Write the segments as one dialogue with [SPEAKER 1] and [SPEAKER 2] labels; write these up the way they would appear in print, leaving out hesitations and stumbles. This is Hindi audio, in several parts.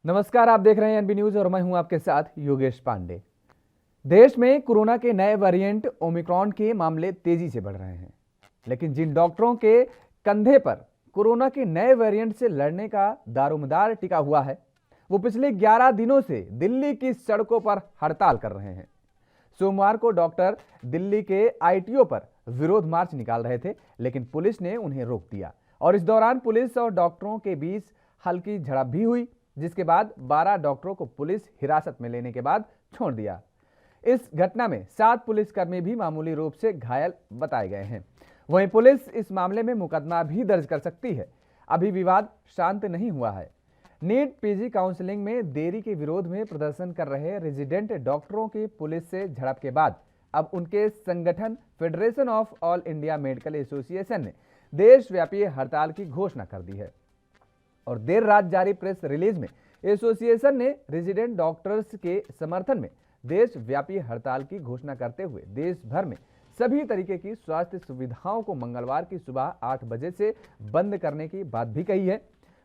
[SPEAKER 1] नमस्कार, आप देख रहे हैं एनबी न्यूज और मैं हूं आपके साथ योगेश पांडे। देश में कोरोना के नए वेरिएंट ओमिक्रॉन के मामले तेजी से बढ़ रहे हैं, लेकिन जिन डॉक्टरों के कंधे पर कोरोना के नए वेरिएंट से लड़ने का दारोमदार टिका हुआ है, वो पिछले 11 दिनों से दिल्ली की सड़कों पर हड़ताल कर रहे हैं। सोमवार को डॉक्टर दिल्ली के आईटीओ पर विरोध मार्च निकाल रहे थे, लेकिन पुलिस ने उन्हें रोक दिया और इस दौरान पुलिस और डॉक्टरों के बीच हल्की झड़प भी हुई, जिसके बाद 12 डॉक्टरों को पुलिस हिरासत में लेने के बाद छोड़ दिया। इस घटना में 7 पुलिसकर्मी भी मामूली रूप से घायल बताए गए हैं। वहीं पुलिस इस मामले में मुकदमा भी दर्ज कर सकती है। अभी विवाद शांत नहीं हुआ है। नीट पीजी काउंसलिंग में देरी के विरोध में प्रदर्शन कर रहे रेजिडेंट डॉक्टरों की पुलिस से झड़प के बाद अब उनके संगठन federation of all India medical association ने देशव्यापी हड़ताल की घोषणा कर दी है और देर रात जारी प्रेस रिलीज में एसोसिएशन ने रेजिडेंट डॉक्टर्स के समर्थन में देशव्यापी हड़ताल की घोषणा करते हुए देश भर में सभी तरीके की स्वास्थ्य सुविधाओं को मंगलवार की सुबह 8 बजे से बंद करने की बात भी कही है।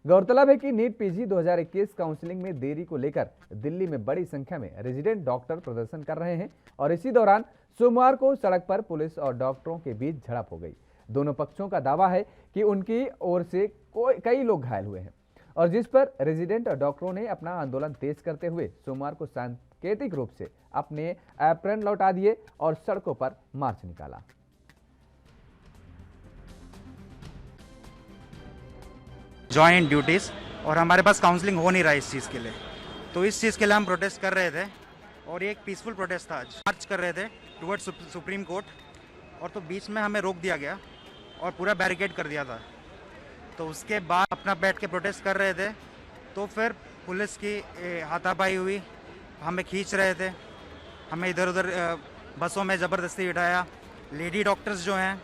[SPEAKER 1] गौरतलब है कि नीट पीजी 2021 काउंसलिंग में देरी को लेकर दिल्ली में बड़ी संख्या में रेजिडेंट डॉक्टर प्रदर्शन कर रहे हैं और इसी दौरान सोमवार को सड़क पर पुलिस और डॉक्टरों के बीच झड़प हो गई। दोनों पक्षों का दावा है कि उनकी ओर से कई लोग घायल हुए हैं और जिस पर रेजिडेंट डॉक्टरों ने अपना आंदोलन तेज करते हुए सोमवार को सांकेतिक रूप से अपने एप्रन लौटा दिए और सड़कों पर मार्च निकाला।
[SPEAKER 2] जॉइंट ड्यूटीज़ और हमारे पास काउंसलिंग हो नहीं रहा है इस चीज़ के लिए, तो इस चीज़ के लिए हम प्रोटेस्ट कर रहे थे और ये एक पीसफुल प्रोटेस्ट था। आज मार्च कर रहे थे टुवर्ड्स सुप्रीम कोर्ट और तो बीच में हमें रोक दिया गया और पूरा बैरिकेड कर दिया था। तो उसके बाद अपना बैठ के प्रोटेस्ट कर रहे थे तो फिर पुलिस की हाथापाई हुई, हमें खींच रहे थे, हमें इधर उधर बसों में ज़बरदस्ती बिठाया। लेडी डॉक्टर्स जो हैं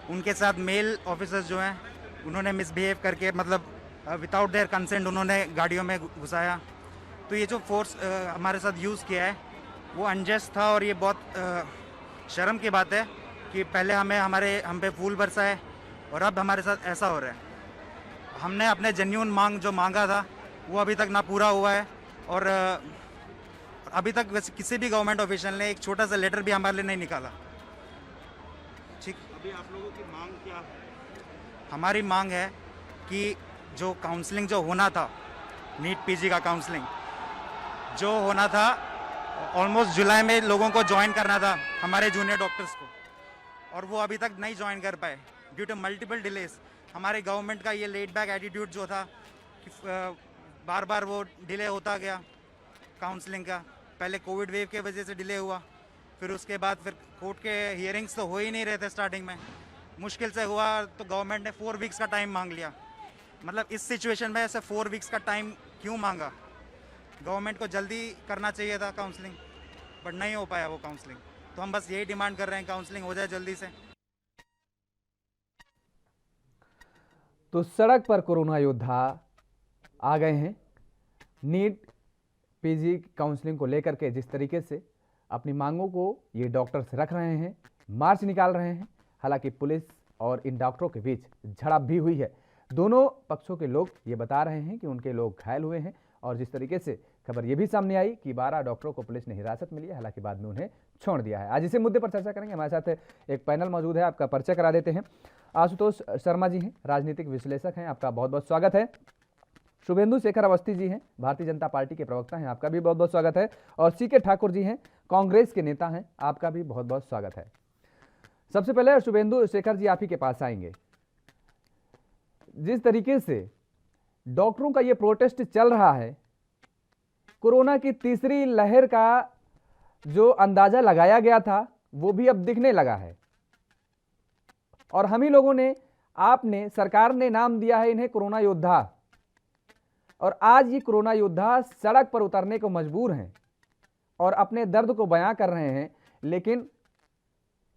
[SPEAKER 2] उनके साथ मेल ऑफिसर्स जो हैं उन्होंने मिसबिहेव करके मतलब विदाउट देयर कंसेंट उन्होंने गाड़ियों में घुसाया। तो ये जो फोर्स हमारे साथ यूज़ किया है वो अनजस्ट था और ये बहुत शर्म की बात है कि पहले हम पे फूल बरसा है और अब हमारे साथ ऐसा हो रहा है। हमने अपने जेन्युइन मांग जो मांगा था वो अभी तक ना पूरा हुआ है और अभी तक वैसे किसी भी गवर्नमेंट ऑफिशियल ने एक छोटा सा लेटर भी हमारे लिए नहीं निकाला। ठीक,
[SPEAKER 3] अभी आप लोगों की मांग क्या है?
[SPEAKER 2] हमारी मांग है कि जो काउंसलिंग जो होना था, नीट पीजी का काउंसलिंग जो होना था ऑलमोस्ट जुलाई में लोगों को ज्वाइन करना था, हमारे जूनियर डॉक्टर्स को, और वो अभी तक नहीं ज्वाइन कर पाए ड्यू टू मल्टीपल डिलेस। हमारे गवर्नमेंट का ये लेट बैक एटीट्यूड जो था कि बार बार वो डिले होता गया काउंसलिंग का। पहले कोविड वेव के वजह से डिले हुआ, फिर उसके बाद फिर कोर्ट के हियरिंग्स तो हो ही नहीं रहे थे, स्टार्टिंग में मुश्किल से हुआ तो गवर्नमेंट ने 4 वीक्स का टाइम मांग लिया। मतलब इस सिचुएशन में ऐसे 4 वीक्स का टाइम क्यों मांगा? गवर्नमेंट को जल्दी करना चाहिए था काउंसलिंग, बट नहीं हो पाया वो काउंसलिंग। तो हम बस यही डिमांड कर रहे हैं काउंसलिंग हो जाए जल्दी से।
[SPEAKER 1] तो सड़क पर कोरोना योद्धा आ गए हैं। नीट पीजी काउंसलिंग को लेकर के जिस तरीके से अपनी मांगों को ये डॉक्टर्स रख रहे हैं, मार्च निकाल रहे हैं, हालांकि पुलिस और इन डॉक्टरों के बीच झड़प भी हुई है। दोनों पक्षों के लोग ये बता रहे हैं कि उनके लोग घायल हुए हैं और जिस तरीके से खबर ये भी सामने आई कि 12 डॉक्टरों को पुलिस ने हिरासत में लिया, हालांकि बाद में उन्हें छोड़ दिया है। आज इसी मुद्दे पर चर्चा करेंगे। हमारे साथ एक पैनल मौजूद है, आपका परिचय करा देते हैं। आशुतोष शर्मा जी हैं, राजनीतिक विश्लेषक हैं, आपका बहुत बहुत स्वागत है। शुभेंदु शेखर अवस्थी जी हैं, भारतीय जनता पार्टी के प्रवक्ता हैं, आपका भी बहुत बहुत स्वागत है। और सीके ठाकुर जी हैं, कांग्रेस के नेता हैं, आपका भी बहुत बहुत स्वागत है। सबसे पहले शुभेंदु शेखर जी आप ही के पास आएंगे। जिस तरीके से डॉक्टरों का ये प्रोटेस्ट चल रहा है, कोरोना की तीसरी लहर का जो अंदाजा लगाया गया था वो भी अब दिखने लगा है और हम ही लोगों ने, आपने, सरकार ने नाम दिया है इन्हें कोरोना योद्धा, और आज ये कोरोना योद्धा सड़क पर उतरने को मजबूर हैं और अपने दर्द को बयां कर रहे हैं। लेकिन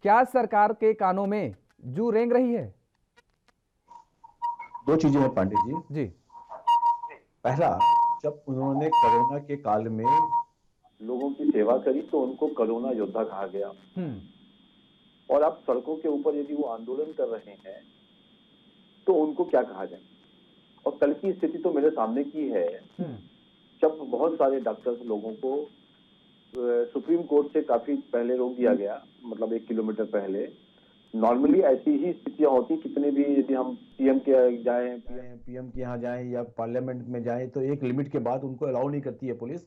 [SPEAKER 1] क्या सरकार के कानों में जू रेंग रही है?
[SPEAKER 3] दो चीजें हैं पांडे जी।
[SPEAKER 1] जी,
[SPEAKER 3] पहला, जब उन्होंने कोरोना के काल में लोगों की सेवा करी तो उनको कोरोना योद्धा कहा गया, और अब सड़कों के ऊपर यदि वो आंदोलन कर रहे हैं तो उनको क्या कहा जाए? और कल की स्थिति तो मेरे सामने की है जब बहुत सारे डॉक्टर्स लोगों को सुप्रीम कोर्ट से काफी पहले रोक दिया गया, मतलब 1 किलोमीटर पहले। नॉर्मली ऐसी ही स्थितियां होती, कितने भी यदि हम पीएम के यहाँ जाएं या पार्लियामेंट में जाएं तो एक लिमिट के बाद उनको अलाउ नहीं करती है पुलिस।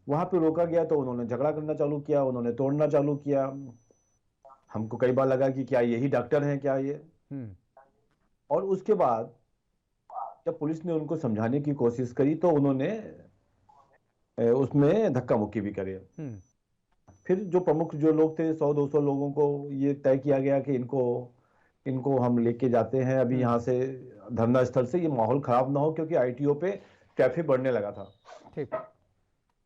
[SPEAKER 3] वहां पे रोका गया तो उन्होंने झगड़ा करना चालू किया, उन्होंने तोड़ना चालू किया। हमको कई बार लगा कि क्या यही डॉक्टर हैं क्या ये। और उसके बाद जब पुलिस ने उनको समझाने की कोशिश करी तो उन्होंने उसमें धक्का मुक्की भी करे। फिर जो प्रमुख जो लोग थे 100-200 लोगों को ये तय किया गया कि इनको हम लेके जाते हैं अभी यहाँ से धरना स्थल से, ये माहौल खराब ना हो, क्योंकि आईटीओ पे ट्रैफिक बढ़ने लगा था।
[SPEAKER 1] ठीक।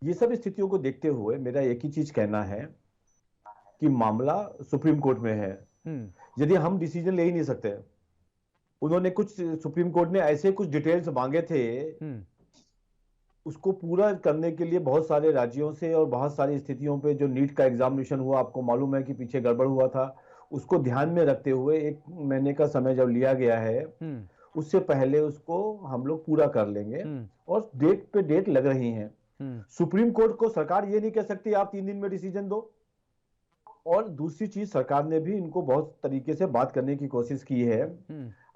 [SPEAKER 3] ये सब स्थितियों को देखते हुए मेरा एक ही चीज कहना है कि मामला सुप्रीम कोर्ट में है। यदि हम डिसीजन ले ही नहीं सकते, उन्होंने कुछ सुप्रीम कोर्ट ने ऐसे कुछ डिटेल्स मांगे थे, उसको पूरा करने के लिए बहुत सारे राज्यों से और बहुत सारी स्थितियों पे जो नीट का एग्जामिनेशन हुआ, आपको मालूम है कि पीछे गड़बड़ हुआ था, उसको ध्यान में रखते हुए 1 महीने का समय जब लिया गया है, उससे पहले उसको हम लोग पूरा कर लेंगे। और डेट पे डेट लग रही हैं। सुप्रीम कोर्ट को सरकार ये नहीं कह सकती आप 3 दिन में डिसीजन दो। और दूसरी चीज, सरकार ने भी इनको बहुत तरीके से बात करने की कोशिश की है।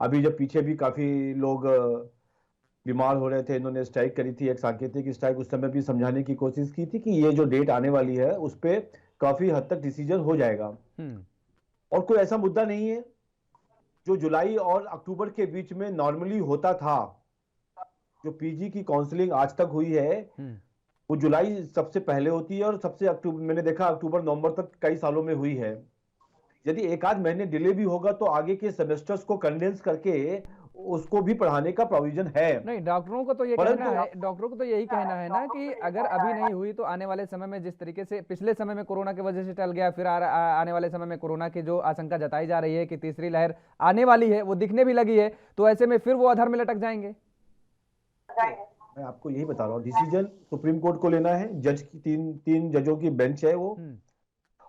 [SPEAKER 3] अभी जब पीछे भी काफी लोग बीमार हो रहे थे, इन्होंने स्ट्राइक करी थी, एक सांकेतिक स्ट्राइक, उस समय भी समझाने की कोशिश की थी कि ये जो डेट आने वाली है उस पर काफी हद तक डिसीजन हो जाएगा। और कोई ऐसा मुद्दा नहीं है जो जुलाई और अक्टूबर के बीच में नॉर्मली होता था। जो पीजी की काउंसलिंग आज तक हुई है वो जुलाई सबसे पहले होती है और सबसे अक्टूबर, मैंने देखा अक्टूबर नवंबर तक कई सालों में हुई है। यदि 1 आध महीने डिले भी होगा तो आगे के सेमेस्टर्स को कंडेंस करके उसको भी पढ़ाने का प्रोविजन है।
[SPEAKER 1] नहीं, डॉक्टरों को तो ये कहना है, डॉक्टरों को तो यही कहना है ना कि अगर अभी नहीं हुई तो आने वाले समय में, जिस तरीके से पिछले समय में कोरोना की वजह से टल गया, फिर आने वाले समय में कोरोना की जो आशंका जताई जा रही है कि तीसरी लहर आने वाली है, वो दिखने भी लगी है, तो ऐसे में फिर वो अधर में लटक जाएंगे।
[SPEAKER 3] मैं आपको यही बता रहा हूँ, डिसीजन सुप्रीम कोर्ट को लेना है। जज की तीन जजों की बेंच है वो।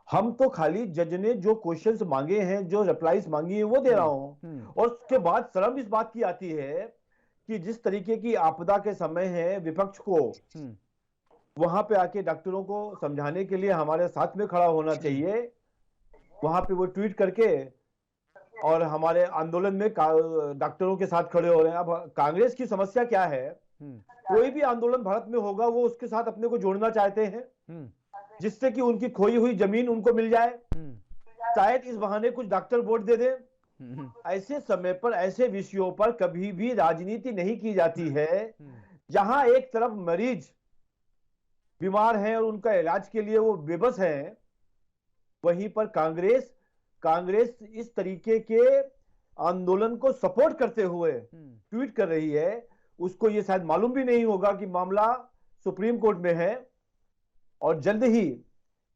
[SPEAKER 3] हम तो खाली जज ने जो क्वेश्चंस मांगे हैं, जो रिप्लाईज मांगी है वो दे रहा हूं। और उसके बाद शर्म इस बात की आती है कि जिस तरीके की आपदा के समय है, विपक्ष को वहां पे आके डॉक्टरों को समझाने के लिए हमारे साथ में खड़ा होना चाहिए। वहां पे वो ट्वीट करके और हमारे आंदोलन में डॉक्टरों के साथ खड़े हो रहे हैं। अब कांग्रेस की समस्या क्या है, कोई भी आंदोलन भारत में होगा वो उसके साथ अपने को जोड़ना चाहते हैं, जिससे कि उनकी खोई हुई जमीन उनको मिल जाए, शायद इस बहाने कुछ डॉक्टर वोट दे दे। ऐसे समय पर ऐसे विषयों पर कभी भी राजनीति नहीं की जाती है। जहां एक तरफ मरीज बीमार हैं और उनका इलाज के लिए वो बेबस हैं, वहीं पर कांग्रेस इस तरीके के आंदोलन को सपोर्ट करते हुए ट्वीट कर रही है। उसको ये शायद मालूम भी नहीं होगा कि मामला सुप्रीम कोर्ट में है और जल्द ही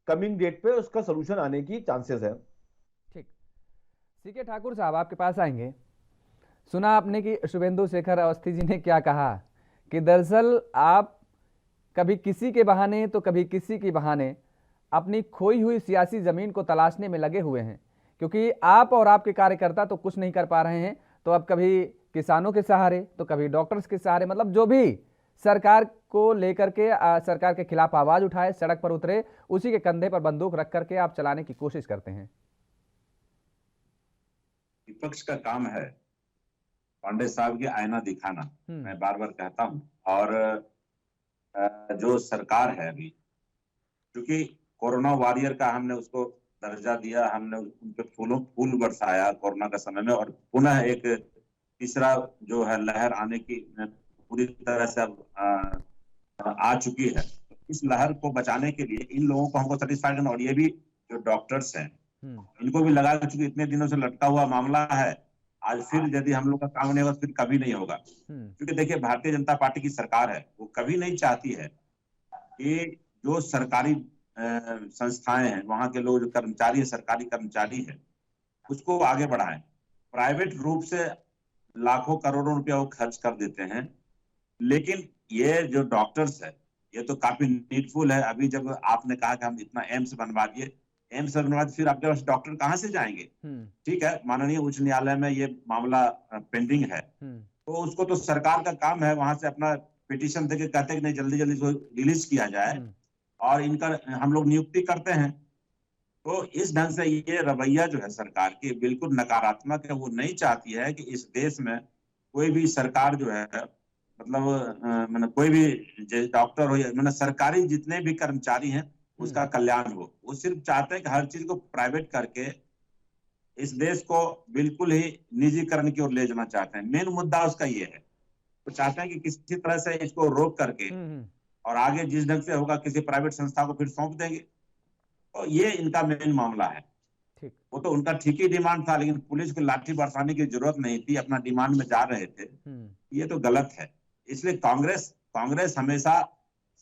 [SPEAKER 3] कमिंग डेट पे उसका सलूशन आने की चांसेस है।
[SPEAKER 1] ठीक। सीके ठाकुर साहब आपके पास आएंगे। सुना आपने कि शुभेंदु शेखर अवस्थी जी ने क्या कहा कि दरअसल आप कभी किसी के बहाने तो कभी किसी के बहाने अपनी खोई हुई सियासी जमीन को तलाशने में लगे हुए हैं, क्योंकि आप और आपके कार्यकर्ता तो कुछ नहीं कर पा रहे हैं। तो अब कभी किसानों के सहारे तो कभी डॉक्टर्स के सहारे, मतलब जो भी सरकार को लेकर के सरकार के खिलाफ आवाज उठाए, सड़क पर उतरे, उसी के कंधे पर बंदूक रख करके आप चलाने की कोशिश करते हैं।
[SPEAKER 4] विपक्ष का काम है पांडे साहब के आईना दिखाना, मैं बार बार कहता हूं। और जो सरकार है अभी, क्योंकि कोरोना वॉरियर का हमने उसको दर्जा दिया, हमने उन पे फूल बरसाया कोरोना का समय में, और पुनः एक तीसरा जो है लहर आने की पूरी तरह से अब आ चुकी है। इस लहर को बचाने के लिए इन लोगों को हमको सेटिस्फाई करना, और ये भी जो डॉक्टर्स हैं इनको भी लगा, चूंकि इतने दिनों से लटका हुआ मामला है, आज फिर यदि हम लोग का काम नहीं होगा तो फिर कभी नहीं होगा। क्योंकि देखिए, भारतीय जनता पार्टी की सरकार है, वो कभी नहीं चाहती है कि जो सरकारी संस्थाएं हैं, वहां के लोग जो कर्मचारी है, सरकारी कर्मचारी है, उसको आगे बढ़ाएं। प्राइवेट रूप से लाखों करोड़ों रुपया वो खर्च कर देते हैं, लेकिन ये जो डॉक्टर्स है ये तो काफी नीडफुल है। अभी जब आपने कहा कि हम इतना एम्स बनवा दिए, एम्स बनवा दिए, फिर आपके पास डॉक्टर कहाँ से जाएंगे? ठीक है, माननीय उच्च न्यायालय में ये मामला पेंडिंग है, तो उसको तो सरकार का काम है वहां से अपना पिटीशन देके कहते हैं कि नहीं जल्दी जल्दी इसको रिलीज किया जाए और इनका हम लोग नियुक्ति करते हैं। तो इस ढंग से ये रवैया जो है सरकार की बिल्कुल नकारात्मक है। वो नहीं चाहती है कि इस देश में कोई भी सरकार जो है मतलब कोई भी डॉक्टर हो या मतलब सरकारी जितने भी कर्मचारी हैं उसका कल्याण हो। वो सिर्फ चाहते हैं कि हर चीज को प्राइवेट करके इस देश को बिल्कुल ही निजीकरण की ओर ले जाना चाहते हैं। मेन मुद्दा उसका ये है। तो चाहते हैं कि किसी तरह से इसको रोक करके और आगे जिस ढंग से होगा किसी प्राइवेट संस्था को फिर सौंप देंगे। तो ये इनका मेन मामला है। वो तो उनका ठीक ही डिमांड था, लेकिन पुलिस को लाठी बरसाने की जरूरत नहीं थी, अपना डिमांड में जा रहे थे। ये तो गलत है। इसलिए कांग्रेस हमेशा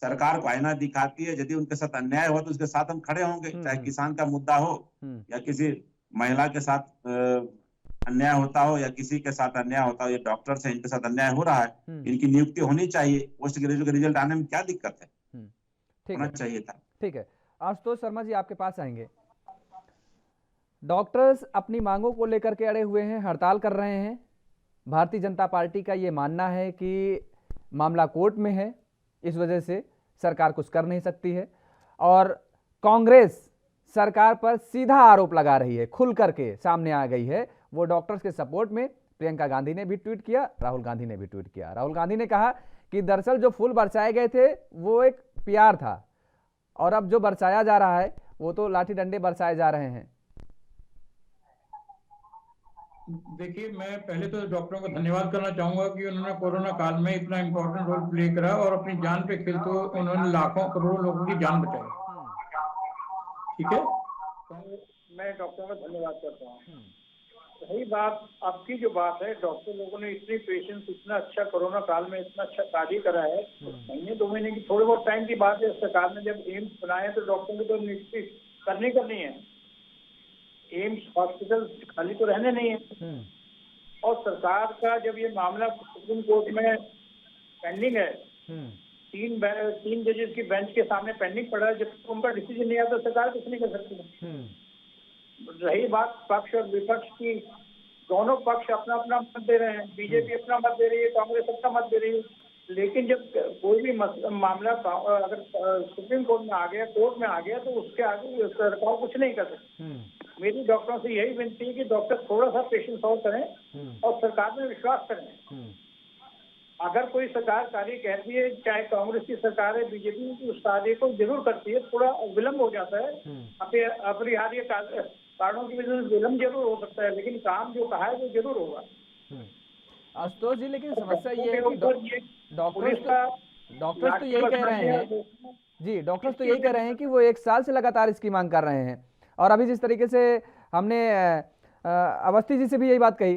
[SPEAKER 4] सरकार को आईना दिखाती है। यदि उनके साथ अन्याय हो तो उसके साथ हम खड़े होंगे, चाहे किसान का मुद्दा हो या किसी महिला के साथ अन्याय होता हो या किसी के साथ अन्याय होता हो। ये डॉक्टर से इनके साथ अन्याय हो रहा है, इनकी नियुक्ति होनी चाहिए। पोस्ट ग्रेजुएट का रिजल्ट आने में क्या दिक्कत है, होना चाहिए था।
[SPEAKER 1] ठीक है, आशुतोष शर्मा जी आपके पास आएंगे। डॉक्टर्स अपनी मांगों को लेकर के अड़े हुए हैं, हड़ताल कर रहे हैं। भारतीय जनता पार्टी का ये मानना है कि मामला कोर्ट में है, इस वजह से सरकार कुछ कर नहीं सकती है। और कांग्रेस सरकार पर सीधा आरोप लगा रही है, खुल करके सामने आ गई है। वो डॉक्टर्स के सपोर्ट में प्रियंका गांधी ने भी ट्वीट किया, राहुल गांधी ने भी ट्वीट किया। राहुल गांधी ने कहा कि दरअसल जो फूल बरसाए गए थे वो एक पीआर था और अब जो बरसाया जा रहा है वो तो लाठी डंडे बरसाए जा रहे हैं।
[SPEAKER 5] देखिए, मैं पहले तो डॉक्टरों को धन्यवाद करना चाहूंगा कि उन्होंने कोरोना काल में इतना इम्पोर्टेंट रोल प्ले करा और अपनी जान पे खेलते हुए उन्होंने लाखों करोड़ों लोगों की जान बचाई। ठीक है,
[SPEAKER 6] तो मैं डॉक्टरों का धन्यवाद करता हूँ। रही बात आपकी जो बात है, डॉक्टर लोगों ने इतनी पेशेंस, इतना अच्छा कोरोना काल में इतना अच्छा कार्य करा है। महीने 2 महीने की थोड़े बहुत टाइम की बात है। सरकार ने जब एम्स बनाया तो डॉक्टरों को तो नियुक्ति करनी है। एम्स हॉस्पिटल खाली तो रहने नहीं है। और सरकार का जब ये मामला सुप्रीम कोर्ट में पेंडिंग है, 3 जजेस की बेंच के सामने पेंडिंग पड़ा है, जब तक उनका डिसीजन नहीं आता सरकार कुछ नहीं कर सकती। रही बात पक्ष और विपक्ष की, दोनों पक्ष अपना अपना मत दे रहे हैं। बीजेपी अपना मत दे रही है, कांग्रेस अपना मत दे रही है। लेकिन जब कोई भी मामला अगर सुप्रीम कोर्ट में आ गया, कोर्ट में आ गया, तो उसके आगे सरकार कुछ नहीं कर सकती। मेरी डॉक्टरों से यही विनती है कि डॉक्टर थोड़ा सा पेशेंस और करें और सरकार में विश्वास करें। अगर कोई सरकार कार्य कहती है, चाहे कांग्रेस की सरकार है, बीजेपी की, उस कार्य को जरूर करती है। थोड़ा विलम्ब हो जाता है, अपरिहार्य कारणों की वजह से विलम्ब जरूर हो सकता है, लेकिन काम जो कहा है वो जरूर होगा।
[SPEAKER 1] आशुतोष जी, लेकिन समस्या ये है कि डॉक्टर्स तो यही कह रहे हैं जी, डॉक्टर्स तो यही कह रहे हैं कि वो 1 साल से लगातार इसकी मांग कर रहे हैं। और अभी जिस तरीके से हमने अवस्थी जी से भी यही बात कही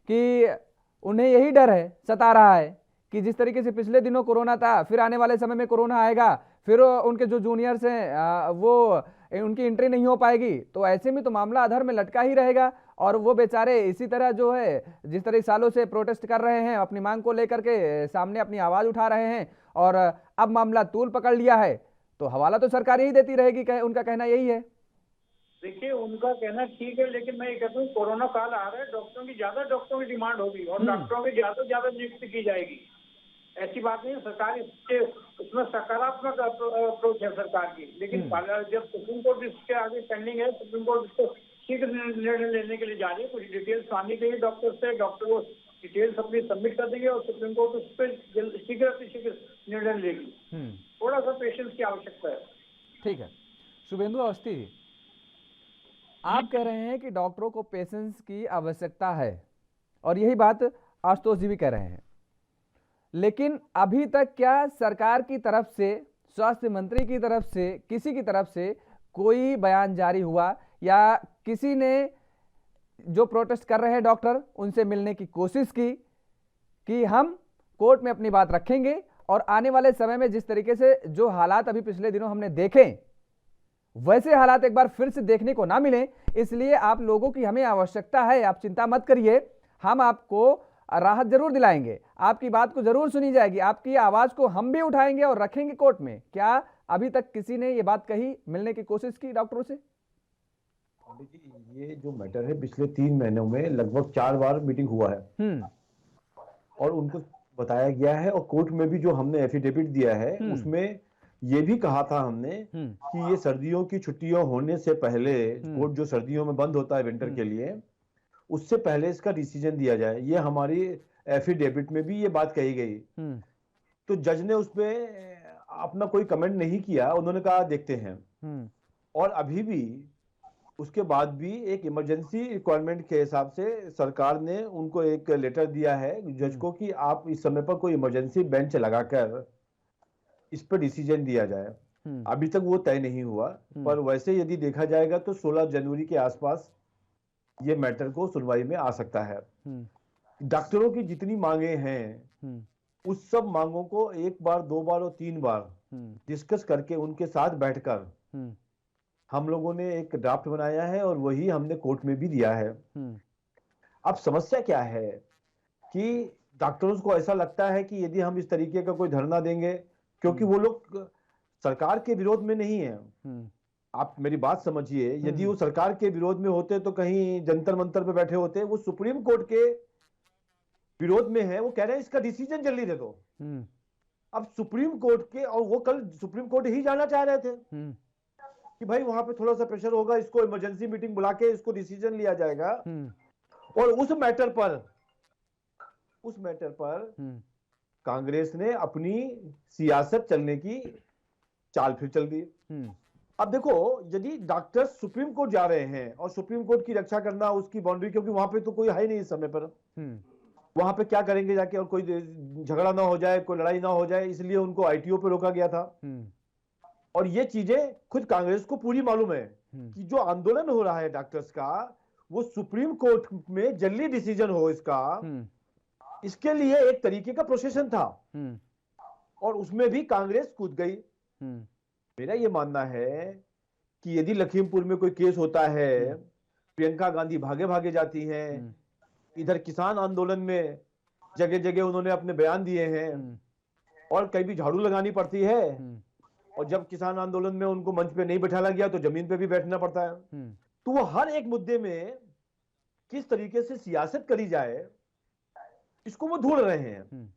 [SPEAKER 1] कि उन्हें यही डर है, सता रहा है कि जिस तरीके से पिछले दिनों कोरोना था, फिर आने वाले समय में कोरोना आएगा, फिर उनके जो जूनियर्स हैं वो उनकी एंट्री नहीं हो पाएगी। तो ऐसे में तो मामला अधर में लटका ही रहेगा और वो बेचारे इसी तरह जो है, जिस तरह सालों से प्रोटेस्ट कर रहे हैं, अपनी मांग को लेकर के सामने अपनी आवाज़ उठा रहे हैं और अब मामला तूल पकड़ लिया है, तो हवाला तो सरकार यही देती रहेगी। उनका कहना यही है।
[SPEAKER 6] देखिए, उनका कहना ठीक है, लेकिन मैं ये कहता हूँ कोरोना काल आ रहा है, डॉक्टरों की डिमांड होगी और डॉक्टरों की ज्यादा से ज्यादा नियुक्ति की जाएगी। ऐसी बात नहीं है, सरकार इसमें सकारात्मक अप्रोच है सरकार की। लेकिन जब सुप्रीम कोर्ट इसके आगे पेंडिंग है, सुप्रीम कोर्ट इसको शीघ्र निर्णय लेने के लिए जा रही है। कुछ डिटेल्स मांगी गई डॉक्टर से, डॉक्टर वो डिटेल्स अपनी सबमिट कर देंगे और सुप्रीम कोर्ट उस पर शीघ्र निर्णय लेगी। थोड़ा सा पेशेंस की आवश्यकता है।
[SPEAKER 1] ठीक है, शुभेंदु अवस्थी, आप कह रहे हैं कि डॉक्टरों को पेशेंस की आवश्यकता है और यही बात आशुतोष जी भी कह रहे हैं, लेकिन अभी तक क्या सरकार की तरफ से, स्वास्थ्य मंत्री की तरफ से, किसी की तरफ से कोई बयान जारी हुआ या किसी ने जो प्रोटेस्ट कर रहे हैं डॉक्टर उनसे मिलने की कोशिश की कि हम कोर्ट में अपनी बात रखेंगे और आने वाले समय में जिस तरीके से जो हालात अभी पिछले दिनों हमने देखे वैसे हालात एक बार फिर से देखने को ना मिले, इसलिए आप लोगों की हमें आवश्यकता है। आप चिंता मत करिए, हम आपको राहत जरूर दिलाएंगे, आपकी बात को जरूर सुनी जाएगी, आपकी आवाज को हम भी उठाएंगे और रखेंगे कोर्ट में। क्या अभी तक किसी ने ये बात कही, मिलने की कोशिश की डॉक्टरों से?
[SPEAKER 3] ये जो मैटर है, पिछले 3 महीनों में लगभग 4 बार मीटिंग हुआ है और उनको बताया गया है, और कोर्ट में भी जो हमने एफिडेविट दिया है उसमें ये भी कहा था हमने कि ये सर्दियों की छुट्टियों होने से पहले, कोर्ट जो सर्दियों में बंद होता है विंटर के लिए, उससे पहले इसका डिसीजन दिया जाए। ये हमारी एफिडेविट में भी ये बात कही गई। तो जज ने उस पे अपना कोई कमेंट नहीं किया, उन्होंने कहा देखते हैं। और अभी भी उसके बाद भी एक इमरजेंसी रिक्वायरमेंट के हिसाब से सरकार ने उनको एक लेटर दिया है जज को कि आप इस समय पर कोई इमरजेंसी बेंच लगाकर इस पर डिसीजन दिया जाए। अभी तक वो तय नहीं हुआ, पर वैसे यदि देखा जाएगा तो 16 जनवरी के आसपास ये मैटर को सुनवाई में आ सकता है। डॉक्टरों की जितनी मांगे हैं उस सब मांगों को एक बार, दो बार और तीन बार डिस्कस करके उनके साथ बैठकर हम लोगों ने एक ड्राफ्ट बनाया है और वही हमने कोर्ट में भी दिया है। अब समस्या क्या है कि डॉक्टरों को ऐसा लगता है कि यदि हम इस तरीके का कोई धरना देंगे, क्योंकि वो लोग सरकार के विरोध में नहीं है, आप मेरी बात समझिए, यदि वो सरकार के विरोध में होते तो कहीं जंतर मंतर पे बैठे होते। वो सुप्रीम कोर्ट के विरोध में है, वो कह रहे हैं इसका डिसीजन जल्दी दे दो। अब सुप्रीम कोर्ट के, और वो कल सुप्रीम कोर्ट ही जाना चाह रहे थे कि भाई वहां पे थोड़ा सा प्रेशर होगा, इसको इमरजेंसी मीटिंग बुला के इसको डिसीजन लिया जाएगा। और उस मैटर पर कांग्रेस ने अपनी सियासत चलने की चाल फिर चल दी। अब देखो, यदि डॉक्टर सुप्रीम कोर्ट जा रहे हैं और सुप्रीम कोर्ट की रक्षा करना उसकी बाउंड्री, क्योंकि वहां पे तो कोई है नहीं इस समय पर, वहां पे क्या करेंगे जाके, और कोई झगड़ा ना हो जाए, कोई लड़ाई ना हो जाए, इसलिए उनको आईटीओ पे रोका गया था। और ये चीजें खुद कांग्रेस को पूरी मालूम है कि जो आंदोलन हो रहा है डॉक्टर्स का, वो सुप्रीम कोर्ट में जल्दी डिसीजन हो इसका, इसके लिए एक तरीके का प्रोसेशन था। और उसमें भी कांग्रेस कूद गई। मेरा ये मानना है कि यदि लखीमपुर में कोई केस होता है, प्रियंका गांधी भागे भागे जाती हैं, इधर किसान आंदोलन में जगह जगह उन्होंने अपने बयान दिए हैं, और कहीं भी झाड़ू लगानी पड़ती है, और जब किसान आंदोलन में उनको मंच पे नहीं बैठाया गया तो जमीन पे भी बैठना पड़ता है। तो वो हर एक मुद्दे में किस तरीके से सियासत करी जाए, इसको वो ढूंढ रहे हैं।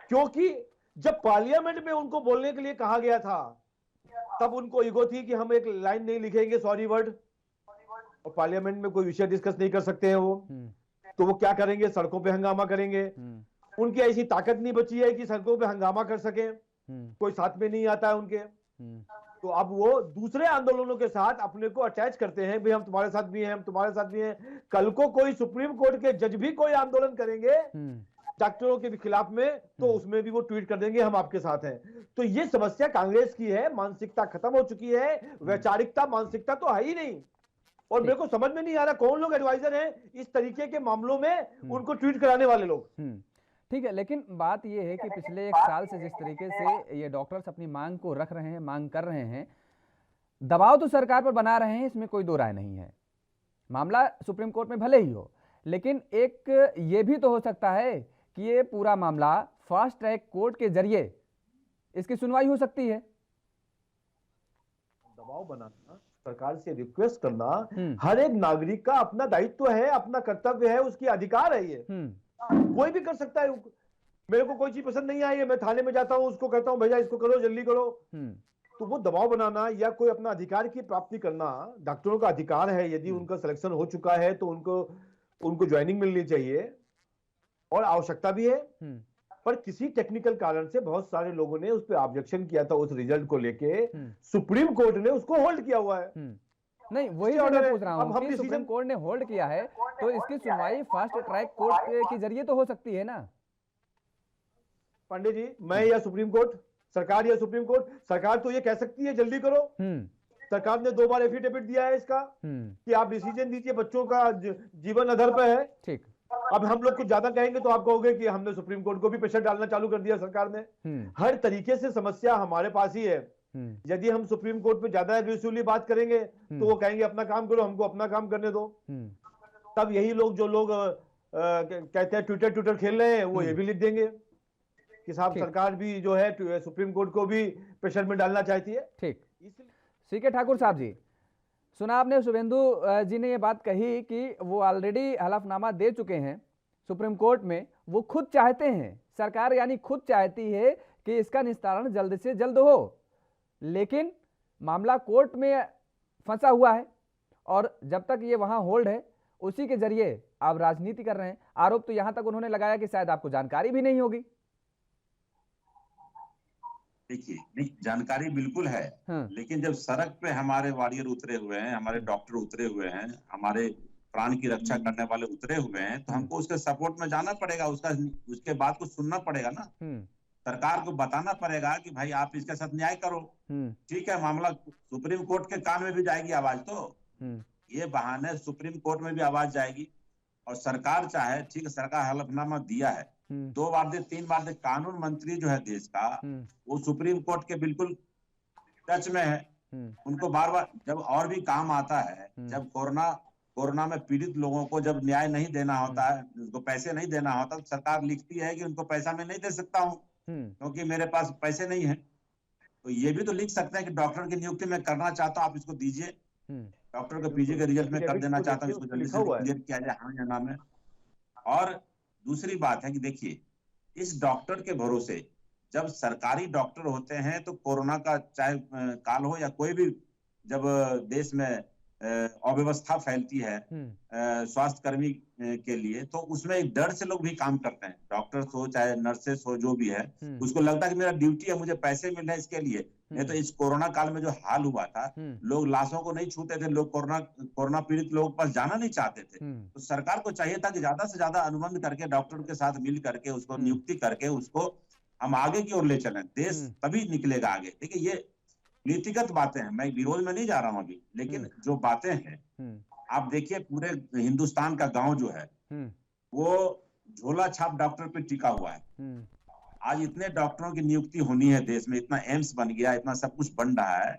[SPEAKER 3] क्योंकि जब पार्लियामेंट में उनको बोलने के लिए कहा गया था, तब उनको ईगो थी कि हम एक लाइन नहीं लिखेंगे सॉरी वर्ड, और पार्लियामेंट में कोई विषय डिस्कस नहीं कर सकते हैं वो, तो वो क्या करेंगे, सड़कों पे हंगामा करेंगे। उनकी ऐसी ताकत नहीं बची है कि सड़कों पे हंगामा कर सके, कोई साथ में नहीं आता है उनके। तो अब वो दूसरे आंदोलनों के साथ अपने को अटैच करते हैं, भाई हम तुम्हारे साथ भी हैं, हम तुम्हारे साथ भी हैं। कल को कोई सुप्रीम कोर्ट के जज भी कोई आंदोलन करेंगे डॉक्टरों के खिलाफ में, तो उसमें भी वो ट्वीट कर देंगे हम आपके साथ हैं। तो ये समस्या कांग्रेस की है, मानसिकता खत्म हो चुकी है, वैचारिकता मानसिकता तो है ही नहीं। और मेरे को समझ में नहीं आ रहा कौन लोग एडवाइजर हैं इस तरीके के मामलों में, उनको ट्वीट कराने वाले लोग।
[SPEAKER 1] ठीक है, लेकिन बात यह है कि पिछले 1 साल से जिस तरीके से ये डॉक्टर्स अपनी मांग को रख रहे हैं, मांग कर रहे हैं, दबाव तो सरकार पर बना रहे हैं, इसमें कोई दो राय नहीं है। मामला सुप्रीम कोर्ट में भले ही हो, लेकिन एक ये भी तो हो सकता है कि ये पूरा मामला फास्ट ट्रैक कोर्ट के जरिए इसकी सुनवाई हो सकती है।
[SPEAKER 3] दबाव बनाना, सरकार से रिक्वेस्ट करना, हर एक नागरिक का अपना दायित्व है, अपना कर्तव्य है, उसकी अधिकार है। ये कोई भी कर सकता है। मेरे को कोई चीज पसंद नहीं आई है, मैं थाने में जाता हूं, उसको कहता हूं भैया इसको करो, जल्दी करो। तो वो दबाव बनाना या कोई अपना अधिकार की प्राप्ति करना डॉक्टरों का अधिकार है। यदि उनका सिलेक्शन हो चुका है तो उनको ज्वाइनिंग मिलनी चाहिए, और आवश्यकता भी है। पर किसी टेक्निकल कारण से बहुत सारे लोगों ने उस पर ऑब्जेक्शन किया था, उस रिजल्ट को लेके सुप्रीम कोर्ट ने उसको होल्ड किया हुआ है।
[SPEAKER 1] नहीं, वही मैं पूछ रहा हूं कि सुप्रीम कोर्ट ने होल्ड किया है, तो इसकी सुनवाई फास्ट ट्रैक कोर्ट के जरिए तो हो सकती है ना।
[SPEAKER 3] पांडे जी, मैं या सुप्रीम कोर्ट, सरकार या सुप्रीम कोर्ट, सरकार तो ये कह सकती है जल्दी करो। सरकार ने 2 बार एफिडेविट दिया है इसका कि आप डिसीजन दीजिए, बच्चों का जीवन अधर पे है।
[SPEAKER 1] ठीक,
[SPEAKER 3] अब हम लोग कुछ ज्यादा कहेंगे तो आप कहोगे कि हमने सुप्रीम कोर्ट को भी प्रेशर डालना चालू कर दिया सरकार ने। हर तरीके से समस्या हमारे पास ही है। यदि हम सुप्रीम कोर्ट पे ज्यादा एग्रेसिवली बात करेंगे तो वो कहेंगे अपना काम करो, हमको अपना काम करने दो। तब यही लोग जो लोग कहते हैं ट्विटर खेल रहे हैं, वो ये भी लिख देंगे कि साहब सरकार भी जो है सुप्रीम कोर्ट को भी प्रेशर में डालना चाहती है।
[SPEAKER 1] ठीक, सीके ठाकुर साहब जी, सुना आपने शुभेंदु जी ने ये बात कही कि वो ऑलरेडी हलफनामा दे चुके हैं सुप्रीम कोर्ट में, वो खुद चाहते हैं, सरकार यानी खुद चाहती है कि इसका निस्तारण जल्द से जल्द हो, लेकिन मामला कोर्ट में फंसा हुआ है और जब तक ये वहां होल्ड है उसी के जरिए आप राजनीति कर रहे हैं। आरोप तो यहां तक उन्होंने लगाया कि शायद आपको जानकारी भी नहीं होगी।
[SPEAKER 4] देखिए, नहीं जानकारी बिल्कुल है, लेकिन जब सड़क पे हमारे वॉरियर उतरे हुए हैं, हमारे डॉक्टर उतरे हुए हैं, हमारे प्राण की रक्षा करने वाले उतरे हुए हैं, तो हमको उसके सपोर्ट में जाना पड़ेगा, उसके बात को सुनना पड़ेगा ना। सरकार को बताना पड़ेगा कि भाई आप इसके साथ न्याय करो। ठीक है, मामला सुप्रीम कोर्ट के कान में भी जाएगी आवाज, तो ये बहाने सुप्रीम कोर्ट में भी आवाज जाएगी। और सरकार चाहे, ठीक है, सरकार हलफनामा दिया है, 2 बार दे 3 बार दे, कानून मंत्री जो है देश का, वो सुप्रीम कोर्ट के बिल्कुल टच में है। उनको बार बार जब और भी काम आता है, जब कोरोना में पीड़ित लोगों को जब न्याय नहीं देना होता है, उनको पैसे नहीं देना होता, तो सरकार लिखती है कि उनको पैसा मैं नहीं दे सकता हूँ क्योंकि मेरे पास पैसे नहीं है। तो ये भी तो लिख सकते हैं कि डॉक्टर की नियुक्ति मैं करना चाहता हूँ, आप इसको दीजिए। डॉक्टर का पीजी का रिजल्ट में कर देना चाहता हूँ, इसको जल्दी से क्लियर किया जाए, हाँ या ना में। और दूसरी बात है कि देखिए, इस डॉक्टर के भरोसे जब सरकारी डॉक्टर होते हैं तो कोरोना का चाहे काल हो या कोई भी, जब देश में अव्यवस्था फैलती है स्वास्थ्य कर्मी के लिए, तो उसमें एक डर से लोग भी काम करते हैं। डॉक्टर हो चाहे नर्सेस हो, जो भी है, उसको लगता है कि मेरा ड्यूटी है, मुझे पैसे मिल रहे हैं इसके लिए। नहीं तो इस कोरोना काल में जो हाल हुआ था, लोग लाशों को नहीं छूते थे, लोग कोरोना पीड़ित लोगों के पास जाना नहीं चाहते थे। तो सरकार को चाहिए था कि ज्यादा से ज्यादा अनुबंध करके डॉक्टर के साथ मिल करके उसको नियुक्ति करके उसको हम आगे की ओर ले चलें, देश तभी निकलेगा आगे। देखिए, ये नीतिगत बातें हैं, मैं विरोध में नहीं जा रहा हूं अभी, लेकिन जो बातें हैं, आप देखिए पूरे हिंदुस्तान का गांव जो है वो झोला छाप डॉक्टर पे टिका हुआ है। आज इतने डॉक्टरों की नियुक्ति होनी है देश में, इतना एम्स बन गया, इतना सब कुछ बन रहा है,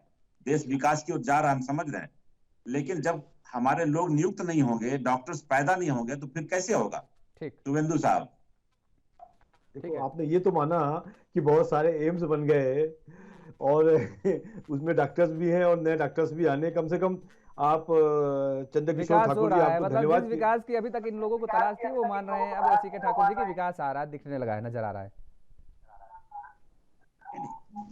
[SPEAKER 4] देश विकास की ओर जा रहा है, हम समझ रहे हैं। लेकिन जब हमारे लोग नियुक्त नहीं होंगे, डॉक्टर्स पैदा नहीं होंगे, तो फिर कैसे होगा? शुभेंदु साहब,
[SPEAKER 3] देखो, आपने ये तो माना कि बहुत सारे एम्स बन गए और उसमें डॉक्टर्स भी हैं और नए डॉक्टर्स भी आने, कम से कम आप चंद्रकिशोर ठाकुर जी, आपको धन्यवाद।
[SPEAKER 1] जिस विकास की अभी तक इन लोगों को तलाश थी वो मान रहे हैं अब एसी के ठाकुर जी की विकास आ रहा है, दिखने लगा है, नजर आ रहा है।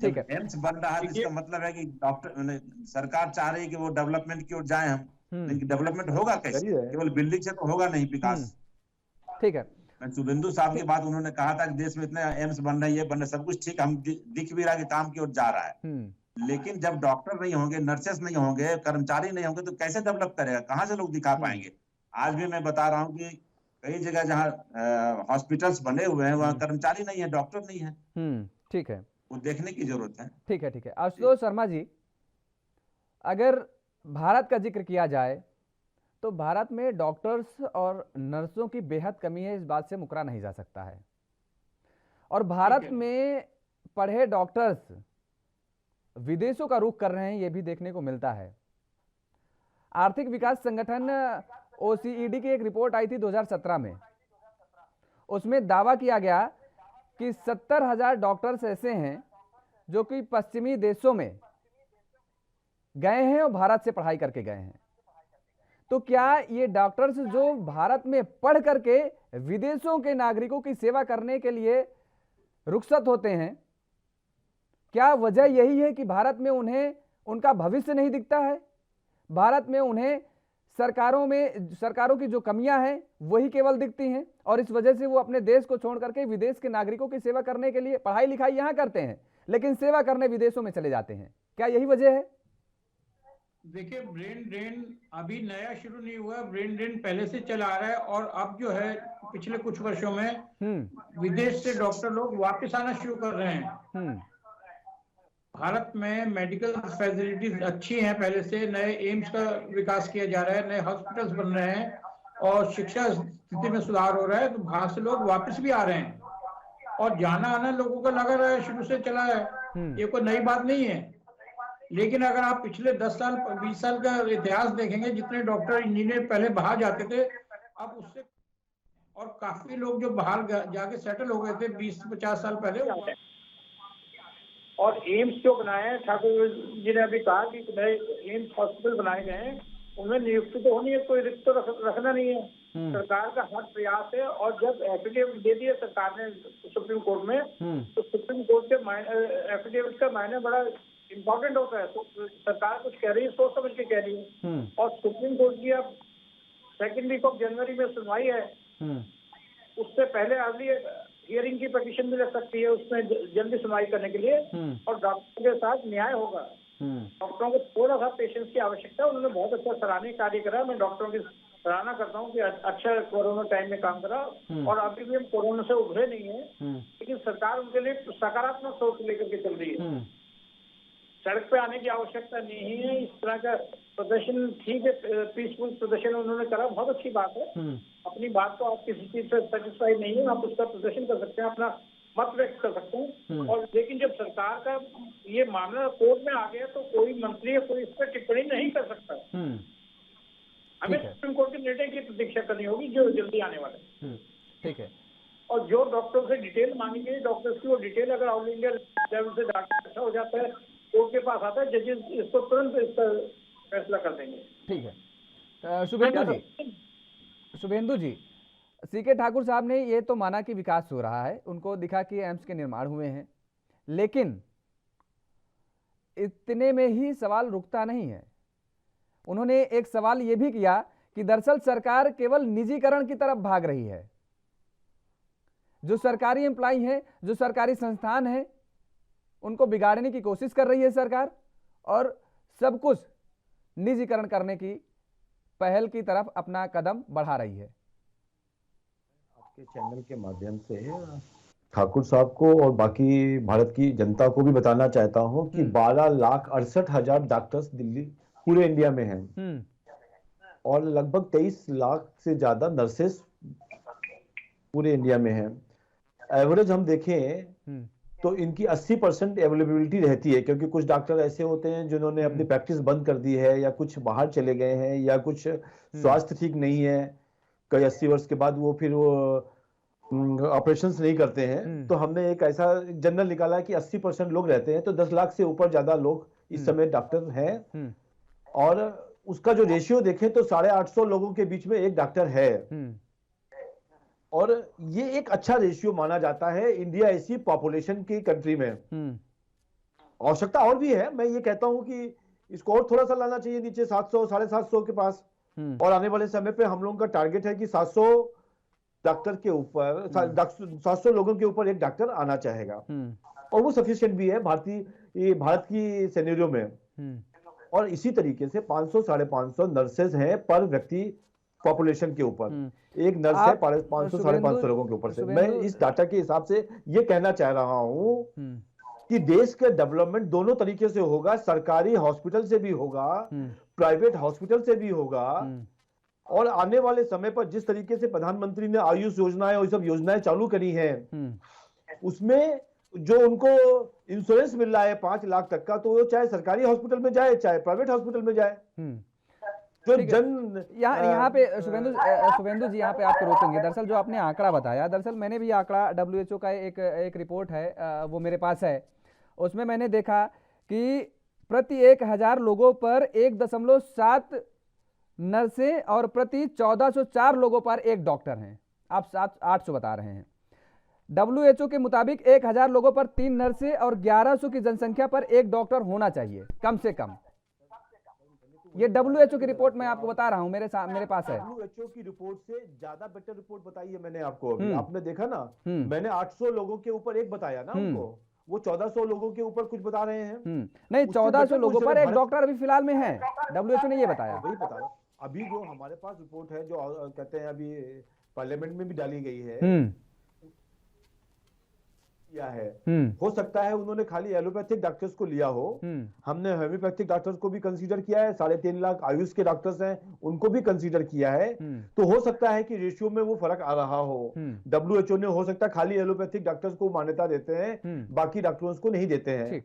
[SPEAKER 4] ठीक है, एम्स बन रहा है, इसका मतलब है कि डॉक्टर, सरकार चाह रही है कि वो डेवलपमेंट की ओर जाए हम, लेकिन डेवलपमेंट होगा कैसे? केवल बिल्डिंग से तो होगा नहीं विकास।
[SPEAKER 1] ठीक है,
[SPEAKER 4] शुभेंदु साहब की बात, उन्होंने कहा था कि देश में इतने एम्स बन रहे हैं, ये बन रहे, सब कुछ ठीक, हम दिख भी रहा है कि काम की ओर जा रहा है। लेकिन जब डॉक्टर नहीं होंगे, नर्सेस नहीं होंगे, कर्मचारी नहीं होंगे, तो कैसे डेवलप करेगा? कहाँ से लोग दिखा पाएंगे? आज भी मैं बता रहा हूँ कि कई जगह जहाँ हॉस्पिटल्स बने हुए हैं वहाँ कर्मचारी नहीं है, डॉक्टर नहीं है।
[SPEAKER 1] ठीक है,
[SPEAKER 4] वो देखने की जरूरत है।
[SPEAKER 1] ठीक है, ठीक है। आशुतोष शर्मा जी, अगर भारत का जिक्र किया जाए तो भारत में डॉक्टर्स और नर्सों की बेहद कमी है, इस बात से मुकरा नहीं जा सकता है। और भारत में पढ़े डॉक्टर्स विदेशों का रुख कर रहे हैं, यह भी देखने को मिलता है। आर्थिक विकास संगठन ओसीईडी की एक रिपोर्ट आई थी 2017 में, उसमें दावा किया गया कि 70,000 डॉक्टर्स ऐसे हैं जो कि पश्चिमी देशों में गए हैं और भारत से पढ़ाई करके गए हैं। तो क्या ये डॉक्टर्स जो भारत में पढ़ करके विदेशों के नागरिकों की सेवा करने के लिए रुखसत होते हैं, क्या वजह यही है कि भारत में उन्हें उनका भविष्य नहीं दिखता है? भारत में उन्हें सरकारों की जो कमियां हैं वही केवल दिखती हैं और इस वजह से वो अपने देश को छोड़ करके विदेश के नागरिकों की सेवा करने के लिए पढ़ाई लिखाई यहां करते हैं, लेकिन सेवा करने विदेशों में चले जाते हैं। क्या यही वजह है?
[SPEAKER 5] देखिए, ब्रेन ड्रेन अभी नया शुरू नहीं हुआ, ब्रेन ड्रेन पहले से चला आ रहा है और अब जो है पिछले कुछ वर्षों में विदेश से डॉक्टर लोग वापस आना शुरू कर रहे हैं। भारत में मेडिकल फैसिलिटीज अच्छी हैं, पहले से नए एम्स का विकास किया जा रहा है, नए हॉस्पिटल्स बन रहे हैं और शिक्षा स्थिति में सुधार हो रहा है, तो बाहर से लोग वापस भी आ रहे हैं और जाना आना लोगों का लगा रहा है, शुरू से चला है, ये कोई नई बात नहीं है। लेकिन अगर आप पिछले 10 साल 20 साल का इतिहास देखेंगे, जितने डॉक्टर इंजीनियर पहले बाहर जाते थे, अब उससे और काफी लोग जो बाहर जाके सेटल हो गए थे 20-50 साल पहले।
[SPEAKER 6] और एम्स जो बनाए हैं, ठाकुर जी ने अभी कहा कि नए एम्स हॉस्पिटल बनाए गए हैं, उनमें नियुक्ति तो होनी है, कोई रिक्त तो रखना नहीं है। सरकार का हर प्रयास है। और जब एफिडेविट दे दिया सरकार ने सुप्रीम कोर्ट में, तो सुप्रीम कोर्ट के एफिडेविट का मायने बड़ा इम्पोर्टेंट होता है। तो सरकार कुछ कह रही है, सोच समझ के कह रही है। और सुप्रीम कोर्ट की अब 2 वीक ऑफ जनवरी में सुनवाई है, उससे पहले अर्ली हियरिंग की पिटीशन भी लग सकती है उसमें जल्दी सुनवाई करने के लिए, और डॉक्टरों के साथ न्याय होगा। डॉक्टरों को थोड़ा सा पेशेंस की आवश्यकता है। उन्होंने बहुत अच्छा सराहनीय कार्य करा, मैं डॉक्टरों की सराहना करता हूँ कि अच्छा कोरोना टाइम में काम करा। और अभी भी हम कोरोना से उभरे नहीं है, लेकिन सरकार उनके लिए सकारात्मक सोच लेकर के चल रही है। सड़क पे आने की आवश्यकता नहीं है। इस तरह का प्रदर्शन ठीक है, पीसफुल प्रदर्शन उन्होंने करा, बहुत अच्छी बात है। अपनी बात तो आप किसी चीज से सेटिस्फाइड नहीं है, आप उसका प्रदर्शन कर सकते हैं, अपना मत व्यक्त कर सकते हैं। और लेकिन जब सरकार का ये मामला कोर्ट में आ गया तो कोई मंत्री या कोई इस पर टिप्पणी नहीं कर सकता। हमें सुप्रीम कोर्ट के निर्णय की प्रतीक्षा करनी होगी जो जल्दी आने वाले।
[SPEAKER 1] ठीक है।
[SPEAKER 6] और जो डॉक्टर से डिटेल मांगी गई, डॉक्टर्स की वो डिटेल अगर ऑल इंडिया लेवल से डाटा अच्छा हो जाता है, कोर्ट के पास आता है, जजेस इसको तुरंत इसका फैसला कर देंगे।
[SPEAKER 1] ठीक है। शुभेंदु जी, सीके ठाकुर साहब ने ये तो माना कि विकास हो रहा है, उनको दिखा कि एम्स के निर्माण हुए हैं, लेकिन इतने में ही सवाल रुकता नहीं है। उन्होंने एक सवाल ये भी किया कि दरअसल सरकार केवल निजीकरण की तरफ भाग रही है। जो सरकारी एम्प्लॉय हैं, जो सरकारी संस्थान हैं, उनको बिगाड़ने की कोशिश कर रही है सरकार, और सब कुछ निजीकरण करने की पहल की तरफ अपना कदम बढ़ा रही है।
[SPEAKER 3] आपके चैनल के माध्यम से ठाकुर साहब को और बाकी भारत की जनता को भी बताना चाहता हूं कि 12,68,000 डॉक्टर्स दिल्ली पूरे इंडिया में हैं, और लगभग 23 लाख से ज्यादा नर्सेस पूरे इंडिया में हैं। एवरेज हम देखें तो इनकी 80% अवेलेबिलिटी रहती है, क्योंकि कुछ डॉक्टर ऐसे होते हैं जिन्होंने अपनी प्रैक्टिस बंद कर दी है, या कुछ बाहर चले गए हैं, या कुछ स्वास्थ्य ठीक नहीं है, कई 80 वर्ष के बाद वो फिर वो ऑपरेशंस नहीं करते हैं। तो हमने एक ऐसा जनरल निकाला कि 80% लोग रहते हैं, तो 10 लाख से ऊपर ज्यादा लोग इस समय डॉक्टर हैं। और उसका जो रेशियो देखें तो 850 लोगों के बीच में एक डॉक्टर है, और ये एक अच्छा रेशियो माना जाता है इंडिया ऐसी पॉपुलेशन की कंट्री में। आवश्यकता और भी है, मैं ये कहता हूं कि इसको और थोड़ा सा लाना चाहिए नीचे, 700 750 के पास। और आने वाले समय पे हम लोगों का टारगेट है कि 700 डॉक्टर के ऊपर 700 लोगों के ऊपर एक डॉक्टर आना चाहेगा, और वो सफिशिएंट भी है भारत की सिनेरियो में। और इसी तरीके से 500 550 नर्सेज हैं पर व्यक्ति पॉपुलेशन के ऊपर। एक नर्स है 500 550 लोगों के ऊपर से। मैं इस डाटा के हिसाब से ये कहना चाह रहा हूं कि देश का डेवलपमेंट दोनों तरीके से होगा, सरकारी हॉस्पिटल से भी होगा, प्राइवेट हॉस्पिटल से भी होगा। और आने वाले समय पर जिस तरीके से प्रधानमंत्री ने आयुष योजनाएं और सब योजनाएं चालू करी हैं, उसमें जो उनको इंश्योरेंस मिल रहा है 5 लाख तक का, तो वो चाहे सरकारी हॉस्पिटल में जाए चाहे प्राइवेट हॉस्पिटल में जाए। जो
[SPEAKER 1] यहाँ पे शुभेंदु जी यहाँ पे आपको रोकेंगे। दरअसल जो आपने आंकड़ा बताया, दरअसल मैंने भी आंकड़ा WHO का एक रिपोर्ट है, वो मेरे पास है। उसमें मैंने देखा कि प्रति 1000 लोगों पर 1.7 नर्सें और प्रति 1404 लोगों पर एक डॉक्टर हैं। आप 800 बता रहे हैं। WHO के मुताबिक 1000 लोगों पर 3 नर्सें और 1100 की जनसंख्या पर एक डॉक्टर होना चाहिए कम से कम। ये WHO की रिपोर्ट मैं आपको बता रहा हूं, मेरे पास है।
[SPEAKER 3] WHO की रिपोर्ट से ज्यादा बेटर रिपोर्ट बताई है मैंने आपको। आपने देखा ना, मैंने 800 लोगों के ऊपर एक बताया ना उनको, वो 1400 लोगों के ऊपर कुछ बता रहे हैं।
[SPEAKER 1] नहीं, 1400 लोगों पर एक डॉक्टर अभी फिलहाल में है, WHO ने ये बताया।
[SPEAKER 3] वही बताया। अभी जो हमारे पास रिपोर्ट है, जो कहते हैं अभी पार्लियामेंट में भी डाली गई है, है हो सकता है उन्होंने खाली एलोपैथिक डॉक्टर्स को लिया हो। हमने होम्योपैथिक डॉक्टर्स को भी कंसीडर किया है, 3.5 लाख आयुष के डॉक्टर्स हैं, उनको भी कंसीडर किया है। तो हो सकता है कि रेशियो में वो फर्क आ रहा हो। WHO ने हो सकता है खाली एलोपैथिक डॉक्टर्स को मान्यता देते हैं, बाकी डॉक्टर्स को नहीं देते हैं।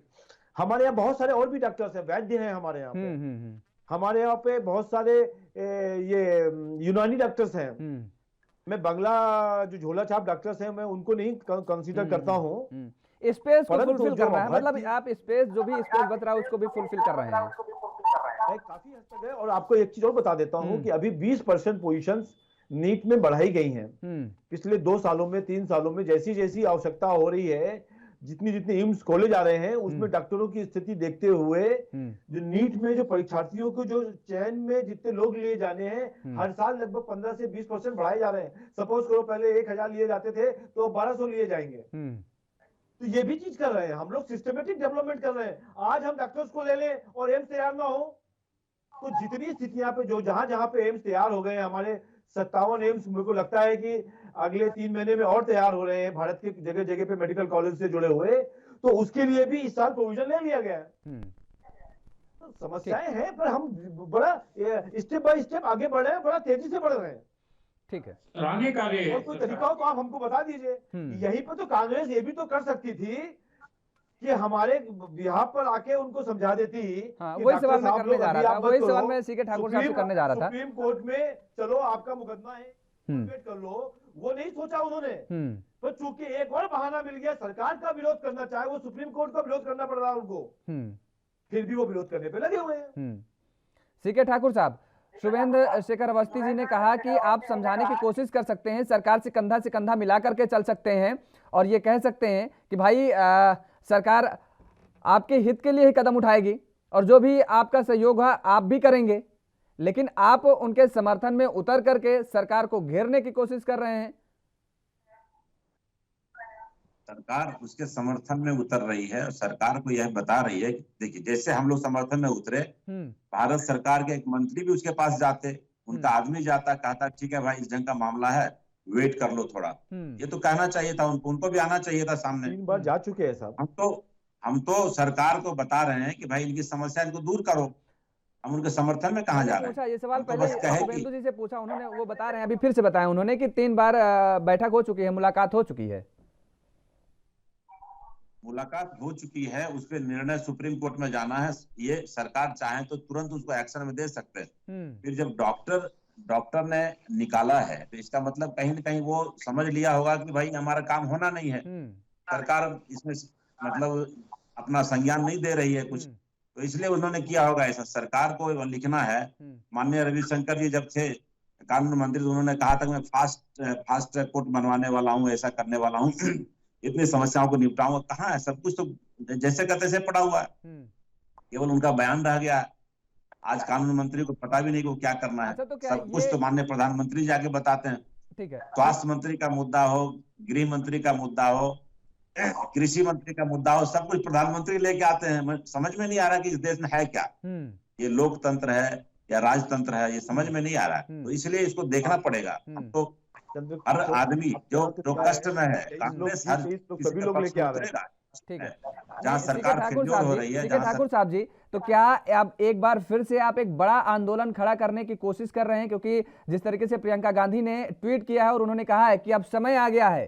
[SPEAKER 3] हमारे यहाँ बहुत सारे और भी डॉक्टर्स हैं, वैद्य हैं हमारे यहाँ पे। हमारे यहाँ पे बहुत सारे ये यूनानी डॉक्टर्स हैं। मैं बंगला जो झोला छाप डॉक्टर्स हैं, मैं उनको नहीं कंसीडर करता हूँ।
[SPEAKER 1] स्पेस को फुलफिल कर रहा है, मतलब आप स्पेस जो भी स्पेस बच रहा है उसको भी फुलफिल कर रहे हैं
[SPEAKER 3] काफी हद तक है। और आपको एक चीज और बता देता हूँ कि अभी 20% पोजीशंस नीट में बढ़ाई गई हैं। पिछले 2 सालों में 3 सालों में जैसी जैसी आवश्यकता हो रही है, जितनी जितनी एम्स खोले जा रहे हैं, उसमें डॉक्टरों की स्थिति देखते हुए जो नीट में जो परीक्षार्थियों को जो चयन में जितने लोग लिए जाने हैं, हर साल लगभग 15 से 20% बढ़ाए जा रहे हैं। सपोज करो पहले 1000 लिए जाते थे तो 1200 लिए जाएंगे। तो ये भी चीज कर रहे हैं हम लोग, सिस्टमेटिक डेवलपमेंट कर रहे हैं। आज हम डॉक्टर्स को ले लें और एम्स तैयार ना हो, तो जितनी स्थितियां पे जो जहां जहां पे एम्स तैयार हो गए, हमारे 57 एम्स मेरे को लगता है कि अगले 3 महीने में और तैयार हो रहे हैं भारत के जगह जगह पे मेडिकल कॉलेज से जुड़े हुए, तो उसके लिए भी इस साल प्रोविजन ले लिया गया है। तो समस्याएं हैं, पर हम बड़ा स्टेप बाय स्टेप आगे बढ़ रहे हैं, बड़ा तेजी से बढ़ रहे हैं।
[SPEAKER 1] ठीक है,
[SPEAKER 5] सराहनीय कार्य है।
[SPEAKER 3] और कोई तरीका हो तो आप हमको बता दीजिए। यहीं पर तो कांग्रेस ये भी तो कर सकती थी कि हमारे बिहार पर आके उनको समझा देती।
[SPEAKER 1] हाँ, वही सवाल मैं करने जा रहा था, वही सवाल मैं सीके ठाकुर साहब से करने जा रहा था।
[SPEAKER 3] सुप्रीम कोर्ट में चलो आपका मुकदमा है, वेट कर लो, वो नहीं सोचा उन्होंने। पर चूंकि एक और बहाना मिल गया, सरकार का विरोध करना चाहे, वो सुप्रीम कोर्ट का विरोध करना पड़ रहा है उनको, फिर भी वो विरोध करने पे लगे हुए हैं।
[SPEAKER 1] सीके ठाकुर साहब, शुभेंद्र शेखर अवस्थी जी ने कहा कि आप समझाने की कोशिश कर सकते हैं, सरकार से कंधा मिला करके चल सकते हैं और ये कह सकते हैं कि भाई सरकार आपके हित के लिए ही कदम उठाएगी और जो भी आपका सहयोग है आप भी करेंगे, लेकिन आप उनके समर्थन में उतर करके सरकार को घेरने की कोशिश कर रहे हैं।
[SPEAKER 4] सरकार उसके समर्थन में उतर रही है और सरकार को यह बता रही है कि देखिए, जैसे हम लोग समर्थन में उतरे, भारत सरकार के एक मंत्री भी उसके पास जाते, उनका आदमी जाता, कहता ठीक है भाई इस ढंग का मामला है, वेट कर लो थोड़ा। ये तो कहना चाहिए था उनको भी आना चाहिए था सामने।
[SPEAKER 3] 3 बार जा चुके हैं साहब।
[SPEAKER 4] हम तो सरकार को बता रहे हैं कि भाई इनकी समस्या इनको दूर करो, हम उनके समर्थन में कहाँ जा रहे हैं।
[SPEAKER 1] ये सवाल पहले शुभेंदु जी से पूछा, उन्होंने वो बता रहे हैं, अभी फिर से बताया उन्होंने कि 3 बार बैठक हो चुकी है, मुलाकात हो चुकी है।
[SPEAKER 4] मुलाकात हो चुकी है, उस पर निर्णय सुप्रीम कोर्ट में जाना है। ये सरकार चाहे तो तुरंत उसको एक्शन में दे सकते हैं। फिर जब डॉक्टर ने निकाला है तो इसका मतलब कहीं ना कहीं वो समझ लिया होगा कि भाई हमारा काम होना नहीं है, सरकार इसमें मतलब अपना संज्ञान नहीं दे रही है कुछ, तो इसलिए उन्होंने किया होगा ऐसा। सरकार को लिखना है। माननीय रविशंकर जी जब थे कानून मंत्री, उन्होंने कहा था मैं फास्ट ट्रैक कोर्ट बनवाने वाला हूँ, ऐसा करने वाला हूँ, इतनी समस्याओं को निपटाऊंगा। कहाँ है, सब कुछ तो जैसे कहते से पड़ा हुआ है, केवल उनका बयान रह गया है। आज कानून मंत्री को पता भी नहीं को क्या करना है। तो सब कुछ तो माननीय प्रधानमंत्री जाके बताते हैं।
[SPEAKER 1] ठीक है,
[SPEAKER 4] स्वास्थ्य मंत्री का मुद्दा हो, गृह मंत्री का मुद्दा हो, कृषि मंत्री का मुद्दा हो, सब कुछ प्रधानमंत्री लेके आते हैं। समझ में नहीं आ रहा कि इस देश में है क्या, ये लोकतंत्र है या राजतंत्र है, ये समझ में नहीं आ रहा है। तो इसलिए इसको देखना पड़ेगा। हम तो हर आदमी जो कष्ट में है, कांग्रेस हर
[SPEAKER 3] सभी लोग लेके आ रहे हैं।
[SPEAKER 1] ठीक है,
[SPEAKER 4] जहाँ सरकार फिरजोर हो रही है।
[SPEAKER 1] ठाकुर साहब जी, तो क्या आप एक बार फिर से आप एक बड़ा आंदोलन खड़ा करने की कोशिश कर रहे हैं? क्योंकि जिस तरीके से प्रियंका गांधी ने ट्वीट किया है और उन्होंने कहा है कि अब समय आ गया है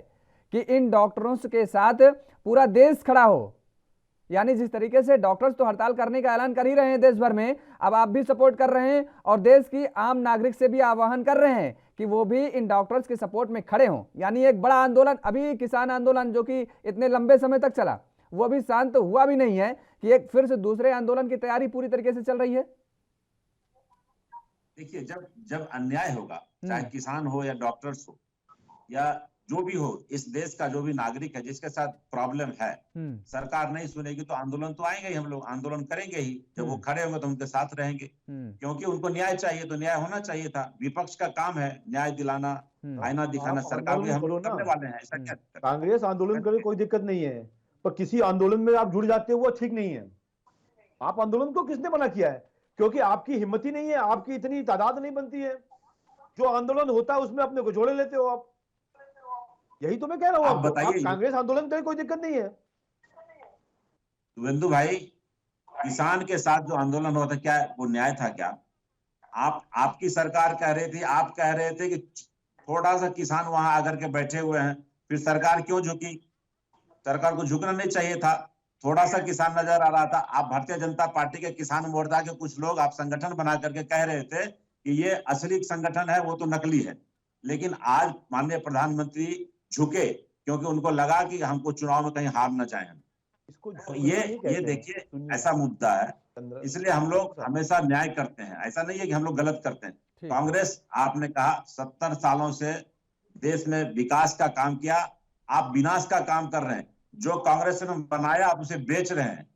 [SPEAKER 1] कि इन डॉक्टरों के साथ पूरा देश खड़ा हो, यानी जिस तरीके से डॉक्टर्स तो हड़ताल करने का ऐलान कर ही रहे हैं देश भर में, अब आप भी सपोर्ट कर रहे हैं और देश की आम नागरिक से भी आह्वान कर रहे हैं कि वो भी इन डॉक्टर्स के सपोर्ट में खड़े हों। यानी एक बड़ा आंदोलन, अभी किसान आंदोलन जो कि इतने लंबे समय तक चला, वो अभी शांत हुआ भी नहीं है कि एक फिर से दूसरे आंदोलन की तैयारी पूरी तरीके से चल रही है।
[SPEAKER 4] देखिए, जब अन्याय होगा, चाहे किसान हो या डॉक्टर्स हो या जो भी हो, इस देश का जो भी नागरिक है जिसके साथ प्रॉब्लम है, सरकार नहीं सुनेगी तो आंदोलन तो आएंगे ही। हम लोग आंदोलन करेंगे ही। जब वो खड़े होंगे तो उनके साथ रहेंगे, क्योंकि उनको न्याय चाहिए, तो न्याय होना चाहिए था। विपक्ष का काम है न्याय दिलाना, आईना दिखाना। सरकार भी हम लोग करने वाले हैं, ऐसा क्या?
[SPEAKER 3] कांग्रेस आंदोलन करे, कोई दिक्कत नहीं है, पर किसी आंदोलन में आप जुड़ जाते हो वो ठीक नहीं है। आप आंदोलन को किसने मना किया है? क्योंकि आपकी हिम्मत ही नहीं है, आपकी इतनी तादाद नहीं बनती है। जो आंदोलन होता है उसमें अपने को जोड़े लेते हो आप। यही तो मैं कह रहा हूँ। आप बताइए, कांग्रेस आंदोलन करे, कोई दिक्कत नहीं है।
[SPEAKER 4] शुभेंदु भाई, किसान के साथ जो आंदोलन हुआ था, क्या वो न्याय था क्या? आपकी सरकार कह रही थी, आप कह रहे थे कि थोड़ा सा किसान वहां आकर के बैठे हुए हैं, फिर सरकार क्यों झुकी? सरकार को झुकना नहीं चाहिए था। थोड़ा सा किसान नजर आ रहा था। आप भारतीय जनता पार्टी के किसान मोर्चा के कुछ लोग आप संगठन बना करके कह रहे थे कि ये असली संगठन है, वो तो नकली है। लेकिन आज माननीय प्रधानमंत्री झुके क्योंकि उनको लगा कि हमको चुनाव में कहीं हार न जाए। ये देखिए, ऐसा मुद्दा है। इसलिए हम लोग हमेशा न्याय करते हैं। ऐसा नहीं है कि हम लोग गलत करते हैं। कांग्रेस, आपने कहा 70 सालों से देश में विकास का काम किया, आप विनाश का काम कर रहे हैं। जो कांग्रेस ने बनाया आप उसे बेच रहे हैं।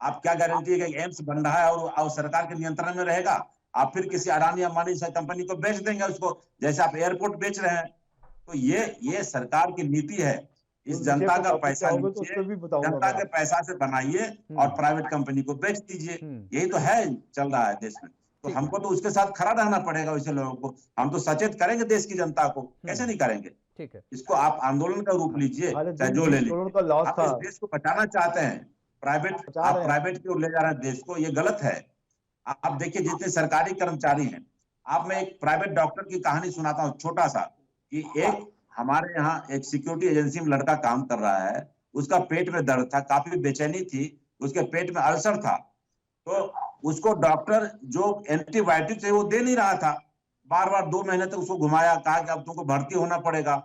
[SPEAKER 4] आप क्या गारंटी है कि एम्स बन रहा है और सरकार के नियंत्रण में रहेगा? आप फिर किसी अडानी अंबानी से कंपनी को बेच देंगे उसको, जैसे आप एयरपोर्ट बेच रहे हैं। तो ये सरकार की नीति है। इस जनता का पैसा लीजिए, जनता के पैसा से बनाइए और प्राइवेट कंपनी को बेच दीजिए। यही तो है, चल रहा है देश में। तो हमको तो उसके साथ खड़ा रहना पड़ेगा। वैसे लोगों को हम तो सचेत करेंगे देश की जनता को, कैसे नहीं करेंगे?
[SPEAKER 1] ठीक है,
[SPEAKER 4] इसको आप आंदोलन का रूप लीजिए, चाहे जो ले लीजिए। आप इस देश को बचाना चाहते हैं, आप प्राइवेट की ओर ले जा रहे हैं देश को, ये गलत है। आप देखिए जितने सरकारी कर्मचारी हैं, आप मैं एक प्राइवेट डॉक्टर की कहानी सुनाता हूँ छोटा सा, कि एक हमारे यहाँ एक सिक्योरिटी एजेंसी में लड़का काम कर रहा है। उसका पेट में दर्द था, काफी बेचैनी थी, उसके पेट में अल्सर था। तो उसको डॉक्टर जो एंटीबायोटिक है वो दे नहीं रहा था। बार बार 2 महीने तक उसको घुमाया, कहा कि अब तुमको भर्ती होना पड़ेगा।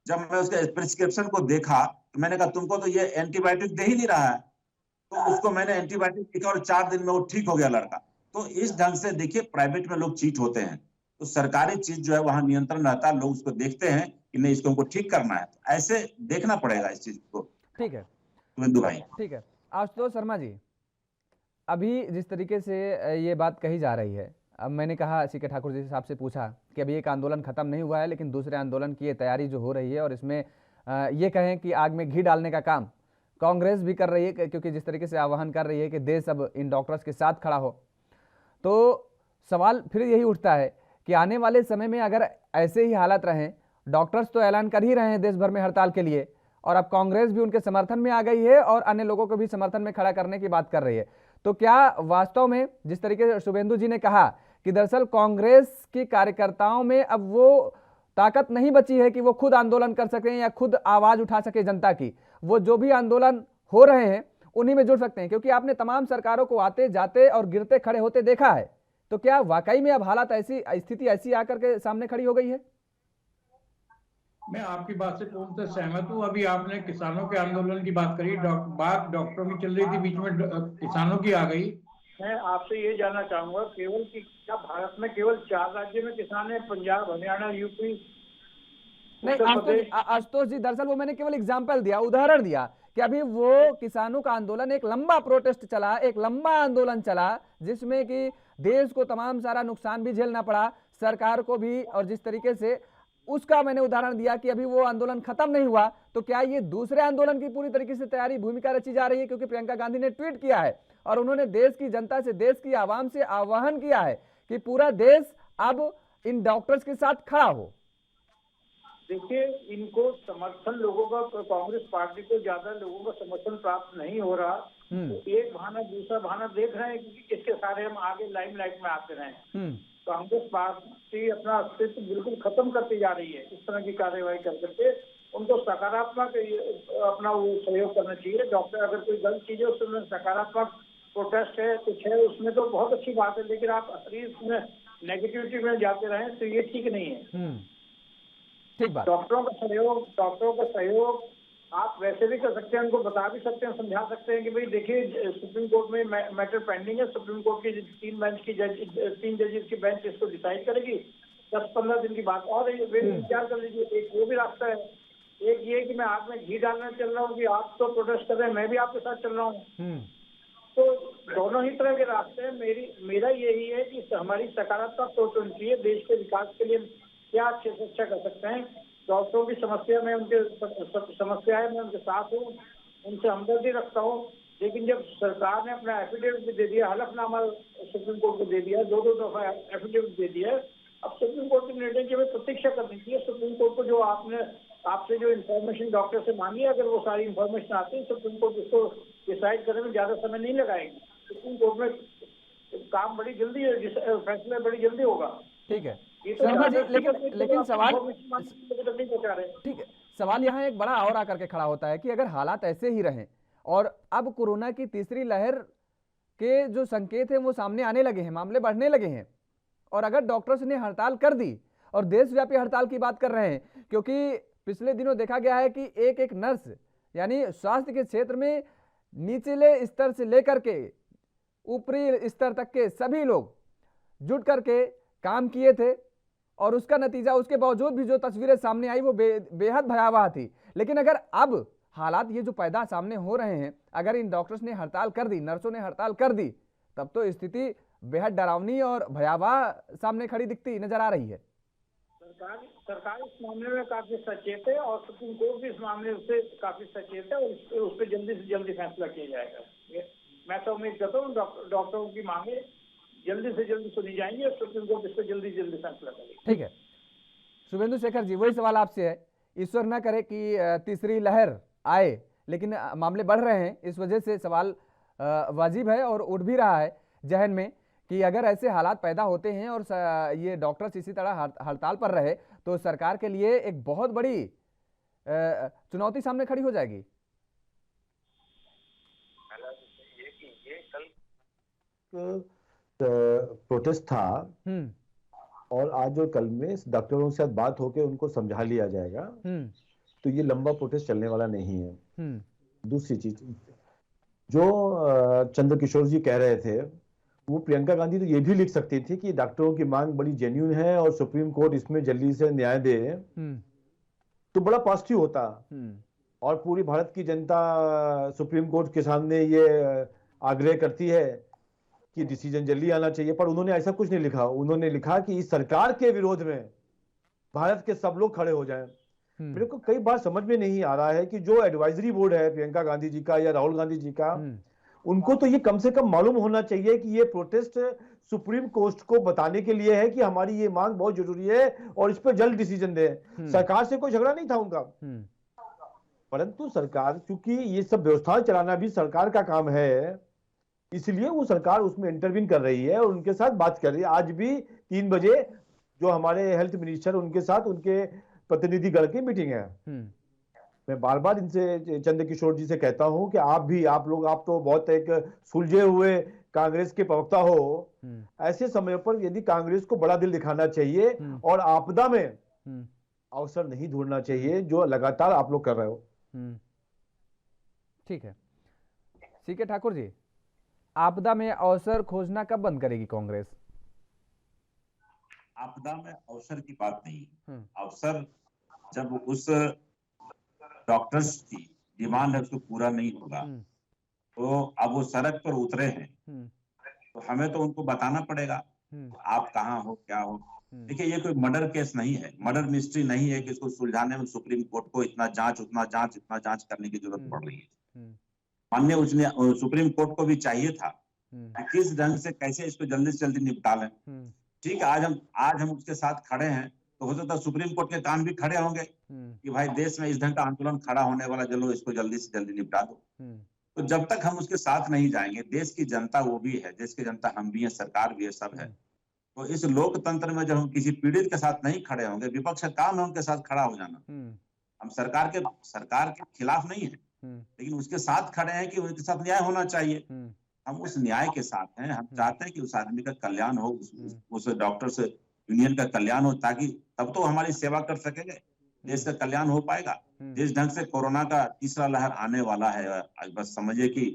[SPEAKER 4] जब मैं उसके प्रिस्क्रिप्शन को देखा तो मैंने कहा तुमको तो ये एंटीबायोटिक दे ही नहीं रहा है। तो उसको मैंने एंटीबायोटिक दिया और 4 दिन में वो ठीक हो गया लड़का। तो इस ढंग से देखिए प्राइवेट में लोग चीट होते हैं। तो सरकारी चीज जो है वहां नियंत्रण रहता है, लोग उसको देखते हैं कि नहीं इसको हमको ठीक करना है। ऐसे देखना पड़ेगा इस चीज को।
[SPEAKER 1] ठीक है
[SPEAKER 4] बिंदु भाई,
[SPEAKER 1] ठीक है। आशुतोष शर्मा जी, अभी जिस तरीके से ये बात कही जा रही है, अब मैंने कहा सीके ठाकुर जी साहब से पूछा कि अभी एक आंदोलन खत्म नहीं हुआ है, लेकिन दूसरे आंदोलन की ये तैयारी जो हो रही है और इसमें ये कहें कि आग में घी डालने का काम कांग्रेस भी कर रही है, क्योंकि जिस तरीके से आह्वान कर रही है कि देश अब इन डॉक्टर्स के साथ खड़ा हो, तो सवाल फिर यही उठता है कि आने वाले समय में अगर ऐसे ही हालात रहें, डॉक्टर्स तो ऐलान कर ही रहे हैं देश भर में हड़ताल के लिए, और अब कांग्रेस भी उनके समर्थन में आ गई है और अन्य लोगों को भी समर्थन में खड़ा करने की बात कर रही है, तो क्या वास्तव में जिस तरीके से शुभेंदु जी ने कहा कि दरअसल कांग्रेस के कार्यकर्ताओं में अब वो ताकत नहीं बची है कि वो खुद आंदोलन कर सकें या खुद आवाज उठा सके जनता की, वो जो भी आंदोलन हो रहे हैं उन्हीं में जुड़ सकते हैं? क्योंकि आपने तमाम सरकारों को आते जाते और गिरते खड़े होते देखा है, तो क्या वाकई में अब हालात ऐसी, स्थिति ऐसी आकर के सामने खड़ी हो गई है?
[SPEAKER 5] मैं आपकी बात से पूर्णतः सहमत हूँ। अभी आपने किसानों के आंदोलन की बात करी, बात डॉक्टरों की चल रही थी, बीच में किसानों की आ गई।
[SPEAKER 6] मैं आपसे ये जानना चाहूंगा, केवल कि क्या भारत में केवल 4 राज्य में किसान है? पंजाब, हरियाणा, यूपी,
[SPEAKER 1] नहीं आशुतोष जी, दरअसल वो मैंने केवल एग्जाम्पल दिया, उदाहरण दिया कि अभी वो किसानों का आंदोलन, एक लंबा प्रोटेस्ट चला, एक लंबा आंदोलन चला, जिसमें कि देश को तमाम सारा नुकसान भी झेलना पड़ा, सरकार को भी, और जिस तरीके से उसका मैंने उदाहरण दिया कि अभी वो आंदोलन खत्म नहीं हुआ, तो क्या ये दूसरे आंदोलन की पूरी तरीके से तैयारी, भूमिका रची जा रही है? क्योंकि प्रियंका गांधी ने ट्वीट किया है और उन्होंने देश की जनता से, देश की आवाम से आह्वान किया है कि पूरा देश अब इन डॉक्टर्स के साथ खड़ा हो।
[SPEAKER 6] देखिए, इनको समर्थन लोगों का, कांग्रेस पार्टी को ज्यादा लोगों का समर्थन प्राप्त नहीं हो रहा। तो एक बहाना दूसरा बहाना देख रहे हैं कि किसके सारे हम आगे लाइमलाइट में आते रहे। कांग्रेस पार्टी अपना अस्तित्व बिल्कुल खत्म करती जा रही है इस तरह की कार्यवाही कर करके। उनको सकारात्मक अपना वो सहयोग करना चाहिए। डॉक्टर अगर कोई गलत चीज है उसमें सकारात्मक प्रोटेस्ट है, कुछ है, उसमें तो बहुत अच्छी बात है, लेकिन आप उसमें नेगेटिविटी में जाते रहे तो ये ठीक नहीं है।
[SPEAKER 1] ठीक बात।
[SPEAKER 6] डॉक्टरों का सहयोग आप वैसे भी कर सकते हैं, उनको बता भी सकते हैं, समझा सकते हैं कि भाई देखिए सुप्रीम कोर्ट में मैटर पेंडिंग है, सुप्रीम कोर्ट की 3 जजेस की बेंच इसको डिसाइड करेगी, 10-15 दिन की बात और वे विचार कर लीजिए। एक वो भी रास्ता है। एक ये कि मैं आग में घी डालना चल रहा हूँ कि आप तो प्रोटेस्ट कर रहे हैं, मैं भी आपके साथ चल रहा हूँ। तो दोनों ही तरह के रास्ते हैं। मेरा यही है कि हमारी सकारात्मक सोच होनी चाहिए। देश के विकास के लिए क्या अच्छे से अच्छा कर सकते हैं। डॉक्टरों की समस्या में, उनके समस्याएं में उनके साथ हूँ, उनसे हमदर्दी रखता हूँ। लेकिन जब सरकार ने अपना एफिडेविट भी दे दिया, हलफनामा सुप्रीम कोर्ट को दे दिया, 2 दफा एफिडेविट दे दिया, अब सुप्रीम कोर्ट के निर्णय की हमें प्रतीक्षा करनी चाहिए। सुप्रीम कोर्ट को जो आपसे जो इन्फॉर्मेशन डॉक्टर से मांगी है, अगर वो सारी इन्फॉर्मेशन आती है, सुप्रीम कोर्ट उसको डिसाइड करने में ज्यादा समय नहीं लगाएगी। सुप्रीम कोर्ट में काम बड़ी जल्दी है, फैसला बड़ी जल्दी होगा।
[SPEAKER 1] ठीक है शर्मा जी, लेकिन सवाल, ठीक है, सवाल यहाँ एक बड़ा और आकर के खड़ा होता है कि अगर हालात ऐसे ही रहें और अब कोरोना की तीसरी लहर के जो संकेत हैं वो सामने आने लगे हैं, मामले बढ़ने लगे हैं, और अगर डॉक्टर्स ने हड़ताल कर दी और देशव्यापी हड़ताल की बात कर रहे हैं, क्योंकि पिछले दिनों देखा गया है कि एक नर्स, यानी स्वास्थ्य के क्षेत्र में निचले स्तर से लेकर के ऊपरी स्तर तक के सभी लोग जुट करके काम किए थे और उसका नतीजा, उसके बावजूद भी जो तस्वीरें सामने आई वो बेहद भयावह थी। लेकिन अगर अब हालात ये जो पैदा सामने हो रहे हैं, अगर इन डॉक्टर्स ने हड़ताल कर दी, नर्सों ने हड़ताल कर दी, तब तो स्थिति बेहद डरावनी और भयावह सामने खड़ी दिखती नजर आ रही है।
[SPEAKER 6] सरकार इस मामले में काफी सचेत है और सुप्रीम कोर्ट भी इस मामले से काफी सचेत है और उस पर जल्दी से जल्दी फैसला किया जाएगा। मैं तो उम्मीद करता हूँ डॉक्टरों की मांगे जल्दी से जल्दी सुनी जाएंगी और सुप्रीम कोर्ट इस पर जल्दी जल्दी फैसला करेगी।
[SPEAKER 1] ठीक है शुभेंदु शेखर जी, वही सवाल आपसे है, ईश्वर न करे कि तीसरी लहर आए, लेकिन मामले बढ़ रहे हैं, इस वजह से सवाल वाजिब है और उठ भी रहा है जहन में कि अगर ऐसे हालात पैदा होते हैं और ये डॉक्टर्स इसी तरह हड़ताल पर रहे तो सरकार के लिए एक बहुत बड़ी चुनौती सामने खड़ी हो जाएगी।
[SPEAKER 3] प्रोटेस्ट था और आज और कल में डॉक्टरों से बात होकर उनको समझा लिया जाएगा, तो ये लंबा प्रोटेस्ट चलने वाला नहीं है। दूसरी चीज जो चंद्रकिशोर जी कह रहे थे, वो प्रियंका गांधी तो ये भी लिख सकती थी कि डॉक्टरों की मांग बड़ी जेन्युइन है और सुप्रीम कोर्ट इसमें जल्दी से न्याय दे, तो बड़ा पॉजिटिव होता और पूरी भारत की जनता सुप्रीम कोर्ट के सामने ये आग्रह करती है कि डिसीजन जल्दी आना चाहिए। पर उन्होंने ऐसा कुछ नहीं लिखा, उन्होंने लिखा कि इस सरकार के विरोध में भारत के सब लोग खड़े हो जाएं। मेरे को कई बार समझ में नहीं आ रहा है कि जो एडवाइजरी बोर्ड है प्रियंका गांधी जी का या राहुल गांधी जी का, उनको तो ये कम से कम मालूम होना चाहिए कि ये प्रोटेस्ट सुप्रीम कोर्ट को बताने के लिए है कि हमारी ये मांग बहुत जरूरी है और इस पर जल्द डिसीजन दें। सरकार से कोई झगड़ा नहीं था उनका, परंतु सरकार, क्योंकि ये सब व्यवस्था चलाना भी सरकार का काम है, इसलिए वो सरकार उसमें इंटरवीन कर रही है और उनके साथ बात कर रही है। आज भी 3 बजे जो हमारे हेल्थ मिनिस्टर, उनके साथ उनके प्रतिनिधि गण की मीटिंग है। मैं बार बार इनसे, चंद्रकिशोर जी से कहता हूं कि आप तो बहुत एक सुलझे हुए कांग्रेस के प्रवक्ता हो, ऐसे समय पर यदि कांग्रेस को बड़ा दिल दिखाना चाहिए और आपदा में अवसर नहीं ढूंढना चाहिए जो लगातार आप लोग कर रहे हो।
[SPEAKER 1] ठीक है सीके ठाकुर जी, आपदा में अवसर खोजना कब बंद करेगी कांग्रेस?
[SPEAKER 4] आपदा में अवसर की बात नहीं, अवसर जब उस डॉक्टर्स की डिमांड है उसको पूरा नहीं होगा, तो अब वो सड़क पर उतरे हैं, तो हमें तो उनको बताना पड़ेगा आप कहाँ हो, क्या हो। देखिए ये कोई मर्डर केस नहीं है, मर्डर मिस्ट्री नहीं है कि इसको सुलझाने में सुप्रीम कोर्ट को इतना जांच करने की जरूरत पड़ रही है। माननीय सुप्रीम कोर्ट को भी चाहिए था कि किस ढंग से कैसे इसको जल्दी से जल्दी निपटा लें। ठीक है, आज हम उसके साथ खड़े हैं, तो हो सकता है सुप्रीम कोर्ट के कान भी खड़े होंगे कि भाई देश में इस ढंग का आंदोलन खड़ा होने वाला, चलो इसको जल्दी से जल्दी निपटा दो। तो जब तक हम उसके साथ नहीं जाएंगे, देश की जनता वो भी है, देश की जनता हम भी है, सरकार भी है, सब है, तो इस लोकतंत्र में जब हम किसी पीड़ित के साथ नहीं खड़े होंगे, विपक्ष का काम है उनके साथ खड़ा हो जाना। हम सरकार के खिलाफ नहीं है, लेकिन उसके साथ खड़े हैं कि उनके साथ न्याय होना चाहिए। हम उस न्याय के साथ हैं, हम चाहते हैं कि उस आदमी का कल्याण हो, उस डॉक्टर्स यूनियन का कल्याण हो, ताकि तब तो हमारी सेवा कर सकेंगे, देश का कल्याण हो पाएगा। जिस ढंग से कोरोना का तीसरा लहर आने वाला है, बस समझिए कि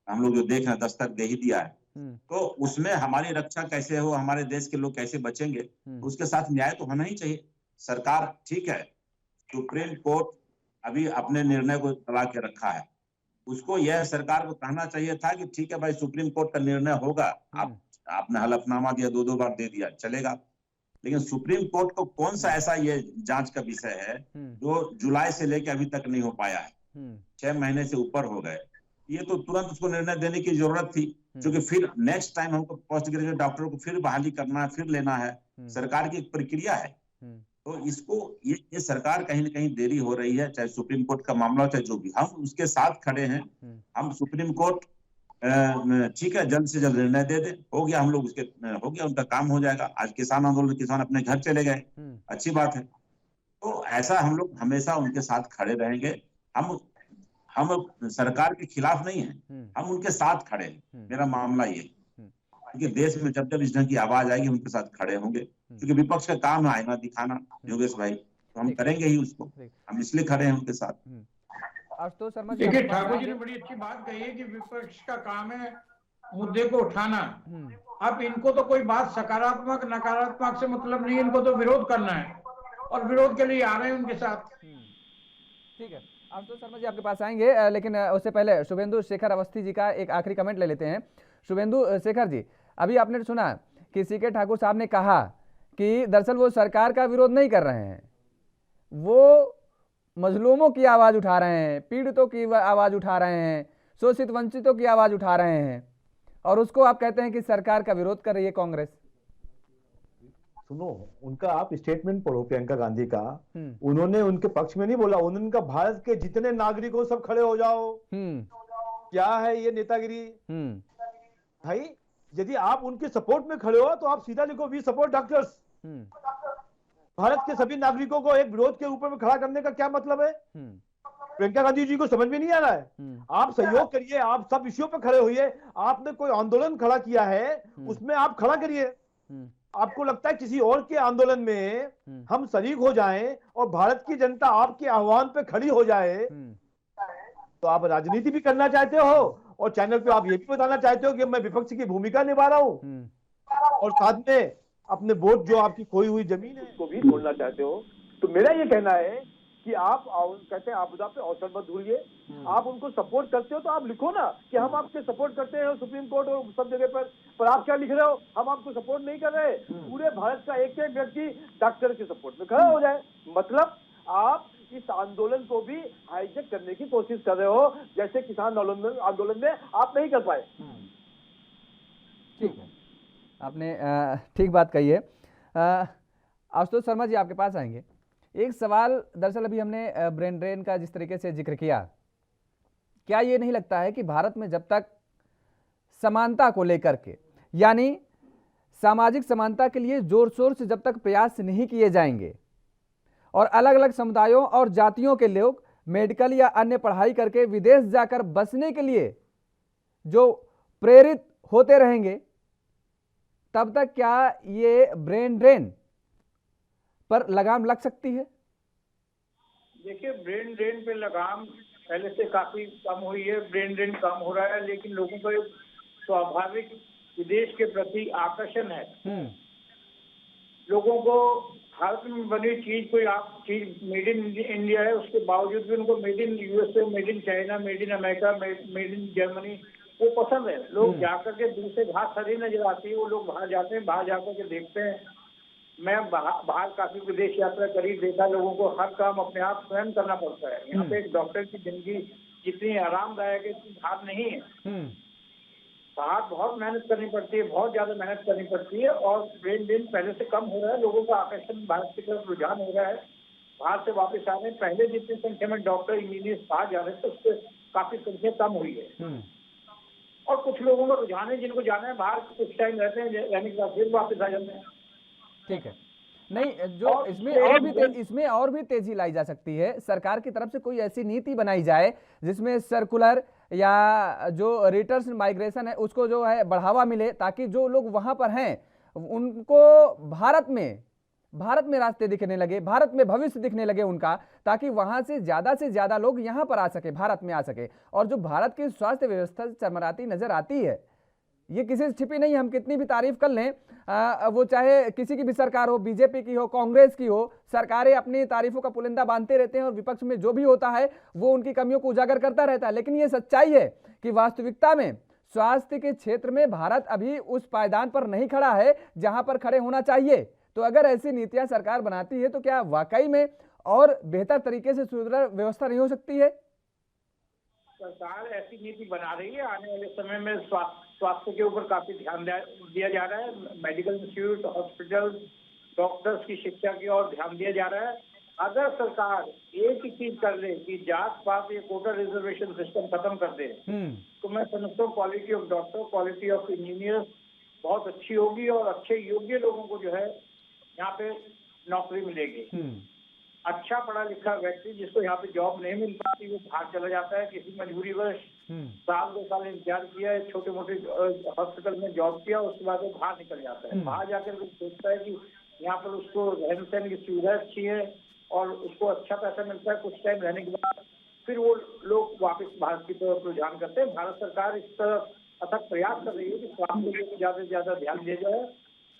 [SPEAKER 4] हम लोग जो देख रहे हैं दस्तक दे ही दिया है, तो उसमें हमारी रक्षा कैसे हो, हमारे देश के लोग कैसे बचेंगे, उसके साथ न्याय तो होना ही चाहिए। सरकार ठीक है, सुप्रीम कोर्ट अभी अपने निर्णय को चला के रखा है, उसको यह सरकार को कहना चाहिए था कि ठीक है भाई सुप्रीम कोर्ट का निर्णय होगा, आपने हलफनामा दिया, 2 बार दे दिया, चलेगा। लेकिन सुप्रीम कोर्ट को कौन सा ऐसा ये जांच का विषय है जो जुलाई से लेकर अभी तक नहीं हो पाया है, 6 महीने से ऊपर हो गए, ये तो तुरंत उसको निर्णय देने की जरूरत थी, क्योंकि फिर नेक्स्ट टाइम हमको पोस्ट ग्रेजुएट डॉक्टरों को फिर बहाली करना है, फिर लेना है, सरकार की एक प्रक्रिया है। तो इसको ये सरकार कहीं ना कहीं देरी हो रही है, चाहे सुप्रीम कोर्ट का मामला हो चाहे जो भी, हम उसके साथ खड़े हैं। हम सुप्रीम कोर्ट ठीक है जल्द से जल्द निर्णय दे दे, हो गया, हम लोग उसके हो गया, उनका काम हो जाएगा। आज किसान आंदोलन, किसान अपने घर चले गए, अच्छी बात है। तो ऐसा हम लोग हमेशा उनके साथ खड़े रहेंगे। हम सरकार के खिलाफ नहीं है, हम उनके साथ खड़े हैं, मेरा मामला ये, क्योंकि देश में जब जब इस ढंग की आवाज आएगी उनके साथ खड़े होंगे, क्योंकि विपक्ष का काम है आईना दिखाना, योगेश भाई, तो हम करेंगे ही उसको, हम इसलिए खड़े हैं उनके साथ।
[SPEAKER 6] देखिए ठाकुर जी ने बड़ी अच्छी बात कही है कि विपक्ष का काम है
[SPEAKER 5] मुद्दे को उठाना। अब इनको तो कोई बात सकारात्मक नकारात्मक से मतलब नहीं, इनको तो विरोध करना है और विरोध के लिए आ रहे हैं उनके साथ।
[SPEAKER 1] ठीक है, आशुतोष शर्मा जी आपके पास आएंगे, लेकिन उससे पहले शुभेंदु शेखर अवस्थी जी का एक आखिरी कमेंट ले लेते हैं। शुभेंदु शेखर जी, अभी आपने सुना कि सीके ठाकुर साहब ने कहा कि दरअसल वो सरकार का विरोध नहीं कर रहे हैं, वो मजलूमों की आवाज उठा रहे हैं, पीड़ितों की आवाज उठा रहे हैं, शोषित वंचितों की आवाज उठा रहे हैं, और उसको आप कहते हैं कि सरकार का विरोध कर रही है कांग्रेस।
[SPEAKER 3] सुनो, उनका आप स्टेटमेंट पढ़ो प्रियंका गांधी का। उन्होंने उनके पक्ष में नहीं बोला, उन्होंने कहा भारत के जितने नागरिकों सब खड़े हो जाओ। क्या है ये नेतागिरी भाई? यदि आप उनके सपोर्ट में खड़े हो तो आप सीधा लिखो वी सपोर्ट डॉक्टर्स। भारत के सभी नागरिकों को एक विरोध के ऊपर में खड़ा करने का क्या मतलब है? प्रियंका गांधी जी को समझ में नहीं आ रहा है? आप सहयोग करिए, आप सब विषयों पर खड़े होइए। आपने कोई आंदोलन खड़ा किया है, उसमें आप खड़ा करिए। आपको लगता है किसी और के आंदोलन में हम शरीक हो जाएं और भारत की जनता आपके आह्वान पे खड़ी हो जाए, तो आप राजनीति भी करना चाहते हो और चैनल पे आप ये भी बताना चाहते हो कि मैं विपक्ष की भूमिका निभा रहा हूं, और साथ में अपने वोट जो आपकी खोई हुई जमीन है उसको भी छोड़ना चाहते हो। तो मेरा ये कहना है कि आप कहते हैं आपदा पे अवसर मत ढूंढिए। आप उनको सपोर्ट करते हो तो आप लिखो ना कि हम आपके सपोर्ट करते हैं सुप्रीम कोर्ट और सब जगह पर आप क्या लिख रहे हो? हम आपको सपोर्ट नहीं कर रहे। पूरे भारत का एक एक व्यक्ति डॉक्टर के सपोर्ट में खड़ा हो जाए। मतलब आप इस आंदोलन को भी हाईजेक करने की कोशिश कर रहे हो, जैसे किसान आंदोलन में आप नहीं कर पाए।
[SPEAKER 1] ठीक है, आपने ठीक बात कही है। आशुतोष शर्मा जी आपके पास आएंगे। एक सवाल, दरअसल अभी हमने ब्रेन ड्रेन का जिस तरीके से जिक्र किया, क्या ये नहीं लगता है कि भारत में जब तक समानता को लेकर के, यानी सामाजिक समानता के लिए जोर शोर से जब तक प्रयास नहीं किए जाएंगे और अलग अलग समुदायों और जातियों के लोग मेडिकल या अन्य पढ़ाई करके विदेश जाकर बसने के लिए जो प्रेरित होते रहेंगे, तब तक क्या ये ब्रेन ड्रेन पर लगाम लग सकती है?
[SPEAKER 6] देखिए, ब्रेन ड्रेन पे लगाम पहले से काफी कम हुई है, ब्रेन ड्रेन कम हो रहा है, लेकिन लोगों का एक स्वाभाविक विदेश के प्रति आकर्षण है। लोगों को भारत में बनी चीज, कोई आप चीज मेड इन इंडिया है, उसके बावजूद भी उनको made in USA, made in China, made in America, made in Germany वो पसंद है। लोग जाकर के दूर से घास खड़ी नजर आती है, वो लोग बाहर जाते हैं, बाहर जाकर के देखते हैं। मैं बाहर काफी विदेश यात्रा करी, देखा लोगों को हर काम अपने आप स्वयं करना पड़ता है। यहाँ पे एक डॉक्टर की जिंदगी जितनी आरामदायक है इतनी बाहर नहीं है। बाहर बहुत मेहनत करनी पड़ती है, बहुत ज्यादा मेहनत करनी पड़ती है, और ब्रेन ड्रेन पहले से कम हो रहा है। लोगों का आकर्षण भारत की तरफ रुझान हो रहा है, बाहर से वापस आ रहे हैं। पहले जितनी संख्या में डॉक्टर इंजीनियर बाहर जा रहे थे उससे काफी संख्या कम हुई है। और कुछ लोगों का रुझान है जिनको जाना है बाहर, कुछ टाइम रहते हैं, रहने के बाद फिर वापस आ जाते हैं।
[SPEAKER 1] ठीक है, नहीं, जो इसमें और भी तेजी लाई जा सकती है। सरकार की तरफ से कोई ऐसी नीति बनाई जाए जिसमें सर्कुलर या जो रिटर्न माइग्रेशन है उसको जो है बढ़ावा मिले, ताकि जो लोग वहां पर हैं उनको भारत में रास्ते दिखने लगे, भारत में भविष्य दिखने लगे उनका, ताकि वहां से ज्यादा लोग यहां पर आ सके, भारत में आ सके। और जो भारत की स्वास्थ्य व्यवस्था चरमराती नजर आती है, ये किसी से छिपी नहीं, हम कितनी भी तारीफ कर लें, वो चाहे किसी की भी सरकार हो, बीजेपी की हो, कांग्रेस की हो, सरकारें अपनी तारीफों का पुलिंदा बांधते रहते हैं और विपक्ष में जो भी होता है वो उनकी कमियों को उजागर करता रहता है। लेकिन ये सच्चाई है कि वास्तविकता में स्वास्थ्य के क्षेत्र में भारत अभी उस पायदान पर नहीं खड़ा है जहां पर खड़े होना चाहिए। तो अगर ऐसी नीतियां सरकार बनाती है तो क्या वाकई में और बेहतर तरीके से सुदृढ़ व्यवस्था नहीं हो सकती है?
[SPEAKER 6] सरकार ऐसी नीति बना रही है, आने वाले समय में स्वास्थ्य के ऊपर काफी ध्यान दिया जा रहा है। मेडिकल इंस्टीट्यूट, हॉस्पिटल, डॉक्टर्स की शिक्षा की ओर ध्यान दिया जा रहा है। अगर सरकार एक ही चीज कर ले कि जात पात ये कोटा रिजर्वेशन सिस्टम खत्म कर दे, तो मैं समझता हूँ quality of doctor, quality of engineer बहुत अच्छी होगी और अच्छे योग्य लोगों को जो है यहाँ पे नौकरी मिलेगी। अच्छा पढ़ा लिखा व्यक्ति जिसको यहाँ पे जॉब नहीं मिल पाती वो बाहर चला जाता है, किसी मजबूरीवश साल 2 साल इंतजार किया है, छोटे मोटे हॉस्पिटल में जॉब किया, उसके बाद वो बाहर निकल जाता है। बाहर जाकर वो सोचता है कि यहाँ पर उसको रहन सहन की सुविधा अच्छी है और उसको अच्छा पैसा मिलता है। कुछ टाइम रहने के बाद फिर वो लोग वापस भारत की तरफ रुझान करते हैं। भारत सरकार इस तरफ अथक प्रयास कर रही है कि स्वास्थ्य के लिए ज्यादा से ज्यादा ध्यान दिया जाए।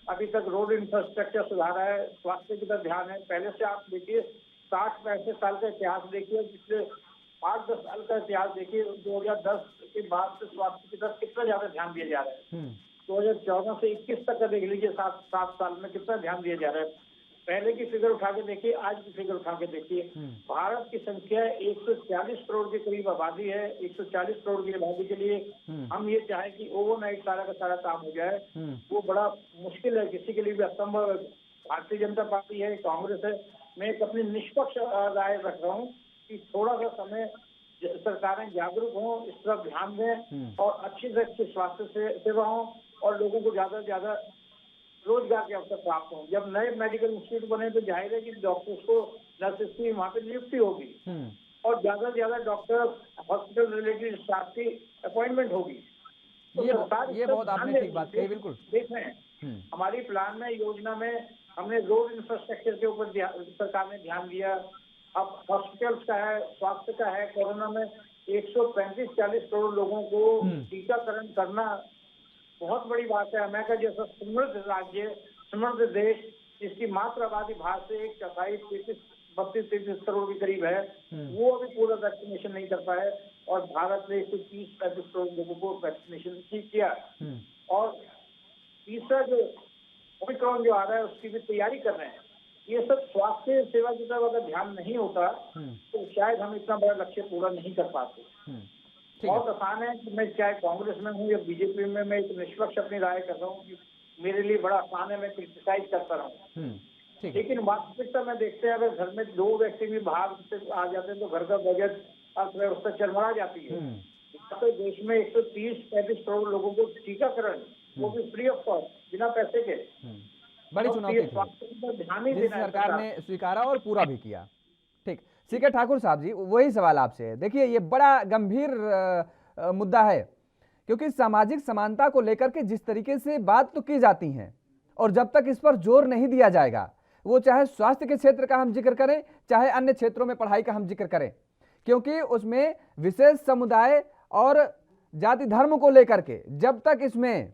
[SPEAKER 6] अभी तक रोड इंफ्रास्ट्रक्चर सुधारा है, स्वास्थ्य की तरफ ध्यान है। पहले से आप देखिए 60-65 साल का इतिहास देखिए, पिछले 8-10 साल का इतिहास देखिए, 2010 के बाद से स्वास्थ्य की तरफ कितना ज्यादा ध्यान दिया जा रहा है। 2014 से 21 तक का देख लीजिए, 7 साल में कितना ध्यान दिया जा रहा है। पहले की फिगर उठा के देखिए, आज की फिगर उठा के देखिए। भारत की संख्या 140 करोड़ के करीब आबादी है। 140 करोड़ की आबादी के लिए हम ये चाहें कि ओवरनाइट सारा का सारा काम हो जाए, वो बड़ा मुश्किल है, किसी के लिए भी असंभव है। भारतीय जनता पार्टी है, कांग्रेस है, मैं एक अपनी निष्पक्ष राय रख रहा हूँ कि थोड़ा सा समय सरकारें जागरूक हों, इस तरफ ध्यान दें और अच्छी से अच्छी स्वास्थ्य सेवा हो और लोगों को ज्यादा से ज्यादा रोजगार के अवसर प्राप्त हों। जब नए मेडिकल इंस्टीट्यूट बने तो जाहिर है कि डॉक्टर्स को, नर्सेस की वहाँ पे नियुक्ति होगी और ज्यादा से ज्यादा डॉक्टर, हॉस्पिटल रिलेटेड स्टाफ की अपॉइंटमेंट होगी। तो
[SPEAKER 1] ये बहुत आपने ठीक बात कही, बिल्कुल।
[SPEAKER 6] देख रहे हैं हमारी प्लान में, योजना में हमने रोड इंफ्रास्ट्रक्चर के ऊपर सरकार ने ध्यान दिया। अब हॉस्पिटल्स का है, स्वास्थ्य का है। कोरोना में 135-40 करोड़ लोगों को टीकाकरण करना बहुत बड़ी बात है। अमेरिका जैसा समृद्ध राज्य, समृद्ध देश, जिसकी मात्र आबादी भारत से 32-33 करोड़ के करीब है, वो अभी पूरा वैक्सीनेशन नहीं कर पाए और भारत ने 130-35 करोड़ लोगों को वैक्सीनेशन किया। और तीसरा जो ओमिक्रॉन जो आ रहा है उसकी भी तैयारी कर रहे हैं। ये सब स्वास्थ्य सेवा की तरफ अगर ध्यान नहीं होता तो शायद हम इतना बड़ा लक्ष्य पूरा नहीं कर पाते। बहुत आसान है कि मैं चाहे कांग्रेस में हूँ या बीजेपी में, मैं एक निष्पक्ष अपनी राय कर रहा हूँ कि मेरे लिए बड़ा आसान है, मैं क्रिटिसाइज करता रहूँ। लेकिन वास्तविकता में देखते हैं, अगर घर में 2 व्यक्ति भी बाहर से आ जाते हैं तो घर का बजट, अर्थव्यवस्था चरमरा जाती है। तो देश में 130-35 करोड़ लोगों को टीकाकरण, वो भी फ्री ऑफ कॉस्ट, बिना पैसे के,
[SPEAKER 1] बड़ी चुनौती थी जिस सरकार ने स्वीकारा और पूरा भी किया। ठीक, सीके ठाकुर साहब जी, वही सवाल आपसे है। देखिए, ये बड़ा गंभीर मुद्दा है, क्योंकि सामाजिक समानता को लेकर के जिस तरीके से बात तो की जाती है, और जब तक इस पर जोर नहीं दिया जाएगा, वो चाहे स्वास्थ्य के क्षेत्र का हम जिक्र करें, चाहे अन्य क्षेत्रों में पढ़ाई का हम जिक्र करें, क्योंकि उसमें विशेष समुदाय और जाति धर्म को लेकर के जब तक इसमें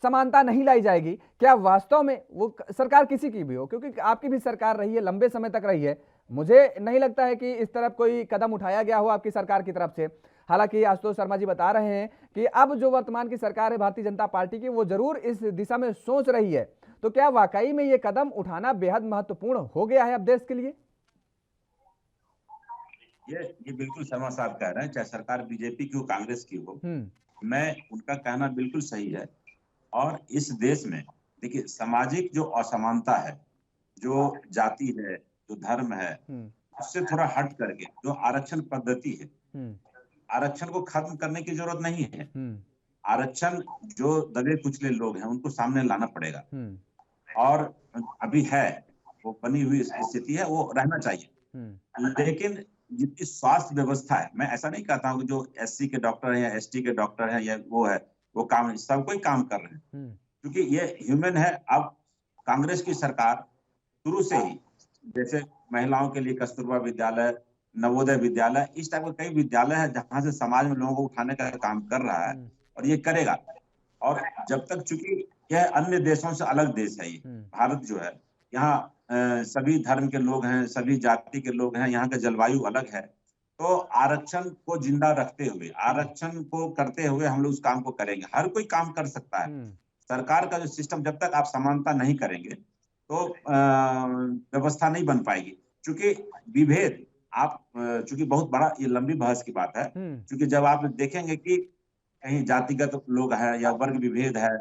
[SPEAKER 1] समानता नहीं लाई जाएगी, क्या वास्तव में वो सरकार किसी की भी हो, क्योंकि आपकी भी सरकार रही है, लंबे समय तक रही है, मुझे नहीं लगता है कि इस तरफ कोई कदम उठाया गया हो आपकी सरकार की तरफ से। हालांकि आशुतोष शर्मा जी बता रहे हैं कि अब जो वर्तमान की सरकार है भारतीय जनता पार्टी की, वो जरूर इस दिशा में सोच रही है। तो क्या वाकई में ये कदम उठाना बेहद महत्वपूर्ण हो गया है अब देश के लिए?
[SPEAKER 4] ये बिल्कुल शर्मा साहब कह रहे हैं, चाहे सरकार बीजेपी की हो, कांग्रेस की हो, मैं उनका कहना बिल्कुल सही है। और इस देश में देखिए, सामाजिक जो असमानता है, जो जाति है, जो धर्म है, उससे थोड़ा हट करके जो आरक्षण पद्धति है, आरक्षण को खत्म करने की जरूरत नहीं है। आरक्षण जो दबे कुचले लोग हैं उनको सामने लाना पड़ेगा, और अभी है वो बनी हुई स्थिति है, वो रहना चाहिए। लेकिन जितनी स्वास्थ्य व्यवस्था है, मैं ऐसा नहीं कहता हूँ कि जो SC के डॉक्टर हैं या ST के डॉक्टर हैं या वो है, वो काम, सब कोई काम कर रहे हैं, क्योंकि ये ह्यूमन है। अब कांग्रेस की सरकार शुरू से ही, जैसे महिलाओं के लिए कस्तूरबा विद्यालय, नवोदय विद्यालय, इस टाइप के कई विद्यालय है जहां से समाज में लोगों को उठाने का काम कर रहा है, और ये करेगा। और जब तक, चूंकि यह अन्य देशों से अलग देश है, ये भारत जो है, यहाँ सभी धर्म के लोग हैं, सभी जाति के लोग हैं, यहाँ का जलवायु अलग है। तो आरक्षण को जिंदा रखते हुए, आरक्षण को करते हुए हम लोग उस काम को करेंगे। हर कोई काम कर सकता है। सरकार का जो सिस्टम, जब तक आप समानता नहीं करेंगे तो व्यवस्था नहीं बन पाएगी। चूंकि विभेद, आप चूंकि बहुत बड़ा, ये लंबी बहस की बात है, क्योंकि जब आप देखेंगे कि कहीं जातिगत लोग है या वर्ग विभेद है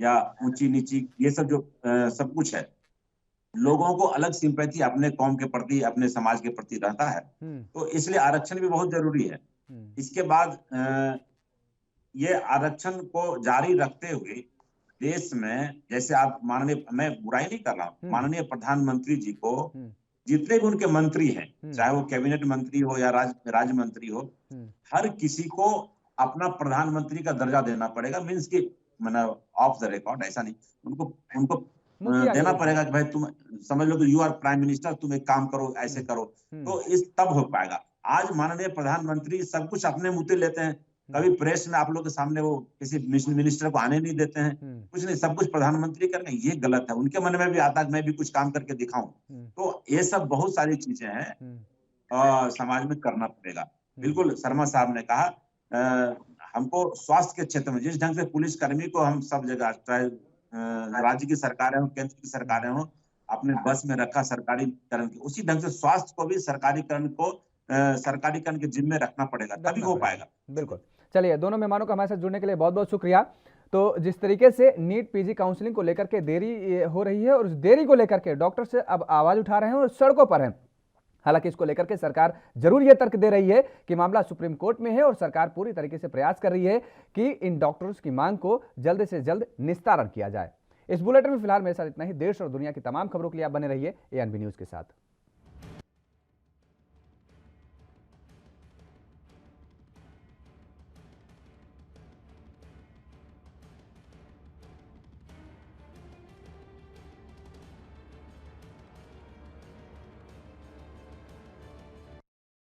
[SPEAKER 4] या ऊंची नीची, ये सब जो सब कुछ है, लोगों को अलग सिंपैथी अपने कौम के प्रति, अपने समाज के प्रति रहता है। तो इसलिए आरक्षण भी बहुत जरूरी है। इसके बाद ये आरक्षण को जारी रखते हुए देश में, जैसे आप माननीय, मैं बुराई नहीं कर रहा हूँ, माननीय प्रधानमंत्री जी को जितने भी उनके मंत्री हैं, चाहे वो कैबिनेट मंत्री हो या राज्य मंत्री हो, हर किसी को अपना प्रधानमंत्री का दर्जा देना पड़ेगा। मीन्स की मतलब ऑफ द रिकॉर्ड, ऐसा नहीं, उनको देना पड़ेगा कि भाई तुम समझ लो कि यू आर प्राइम मिनिस्टर, तुम एक काम करो, ऐसे करो, तो इस तब हो पाएगा। आज माननीय प्रधानमंत्री सब कुछ अपने मुद्दे लेते हैं, कभी प्रेस में आप लोग के सामने वो किसी मिनिस्टर को आने नहीं देते हैं, कुछ नहीं, सब कुछ प्रधानमंत्री कर रहे हैं। ये गलत है। उनके मन में भी आता है मैं भी कुछ काम करके दिखाऊं। तो ये सब बहुत सारी चीजें हैं समाज में करना पड़ेगा। बिल्कुल शर्मा साहब ने कहा हमको स्वास्थ्य के क्षेत्र में जिस ढंग से पुलिस कर्मी को हम सब जगह, चाहे राज्य की सरकारें हो, केंद्र की सरकारें हो, अपने बस में रखा सरकारीकरण के, उसी ढंग से स्वास्थ्य को भी सरकारीकरण के जिम्मे रखना पड़ेगा, तभी हो पाएगा।
[SPEAKER 1] बिल्कुल। चलिए, दोनों मेहमानों का हमारे साथ जुड़ने के लिए बहुत बहुत शुक्रिया। तो जिस तरीके से नीट पीजी काउंसलिंग को लेकर के देरी हो रही है और उस देरी को लेकर के डॉक्टर से अब आवाज उठा रहे हैं और सड़कों पर हैं। हालांकि इसको लेकर के सरकार जरूर यह तर्क दे रही है कि मामला सुप्रीम कोर्ट में है और सरकार पूरी तरीके से प्रयास कर रही है कि इन डॉक्टर्स की मांग को जल्द से जल्द निस्तारण किया जाए। इस बुलेटिन में फिलहाल मेरे साथ इतना ही। देश और दुनिया की तमाम खबरों के लिए आप बने रहिए ANB न्यूज के साथ।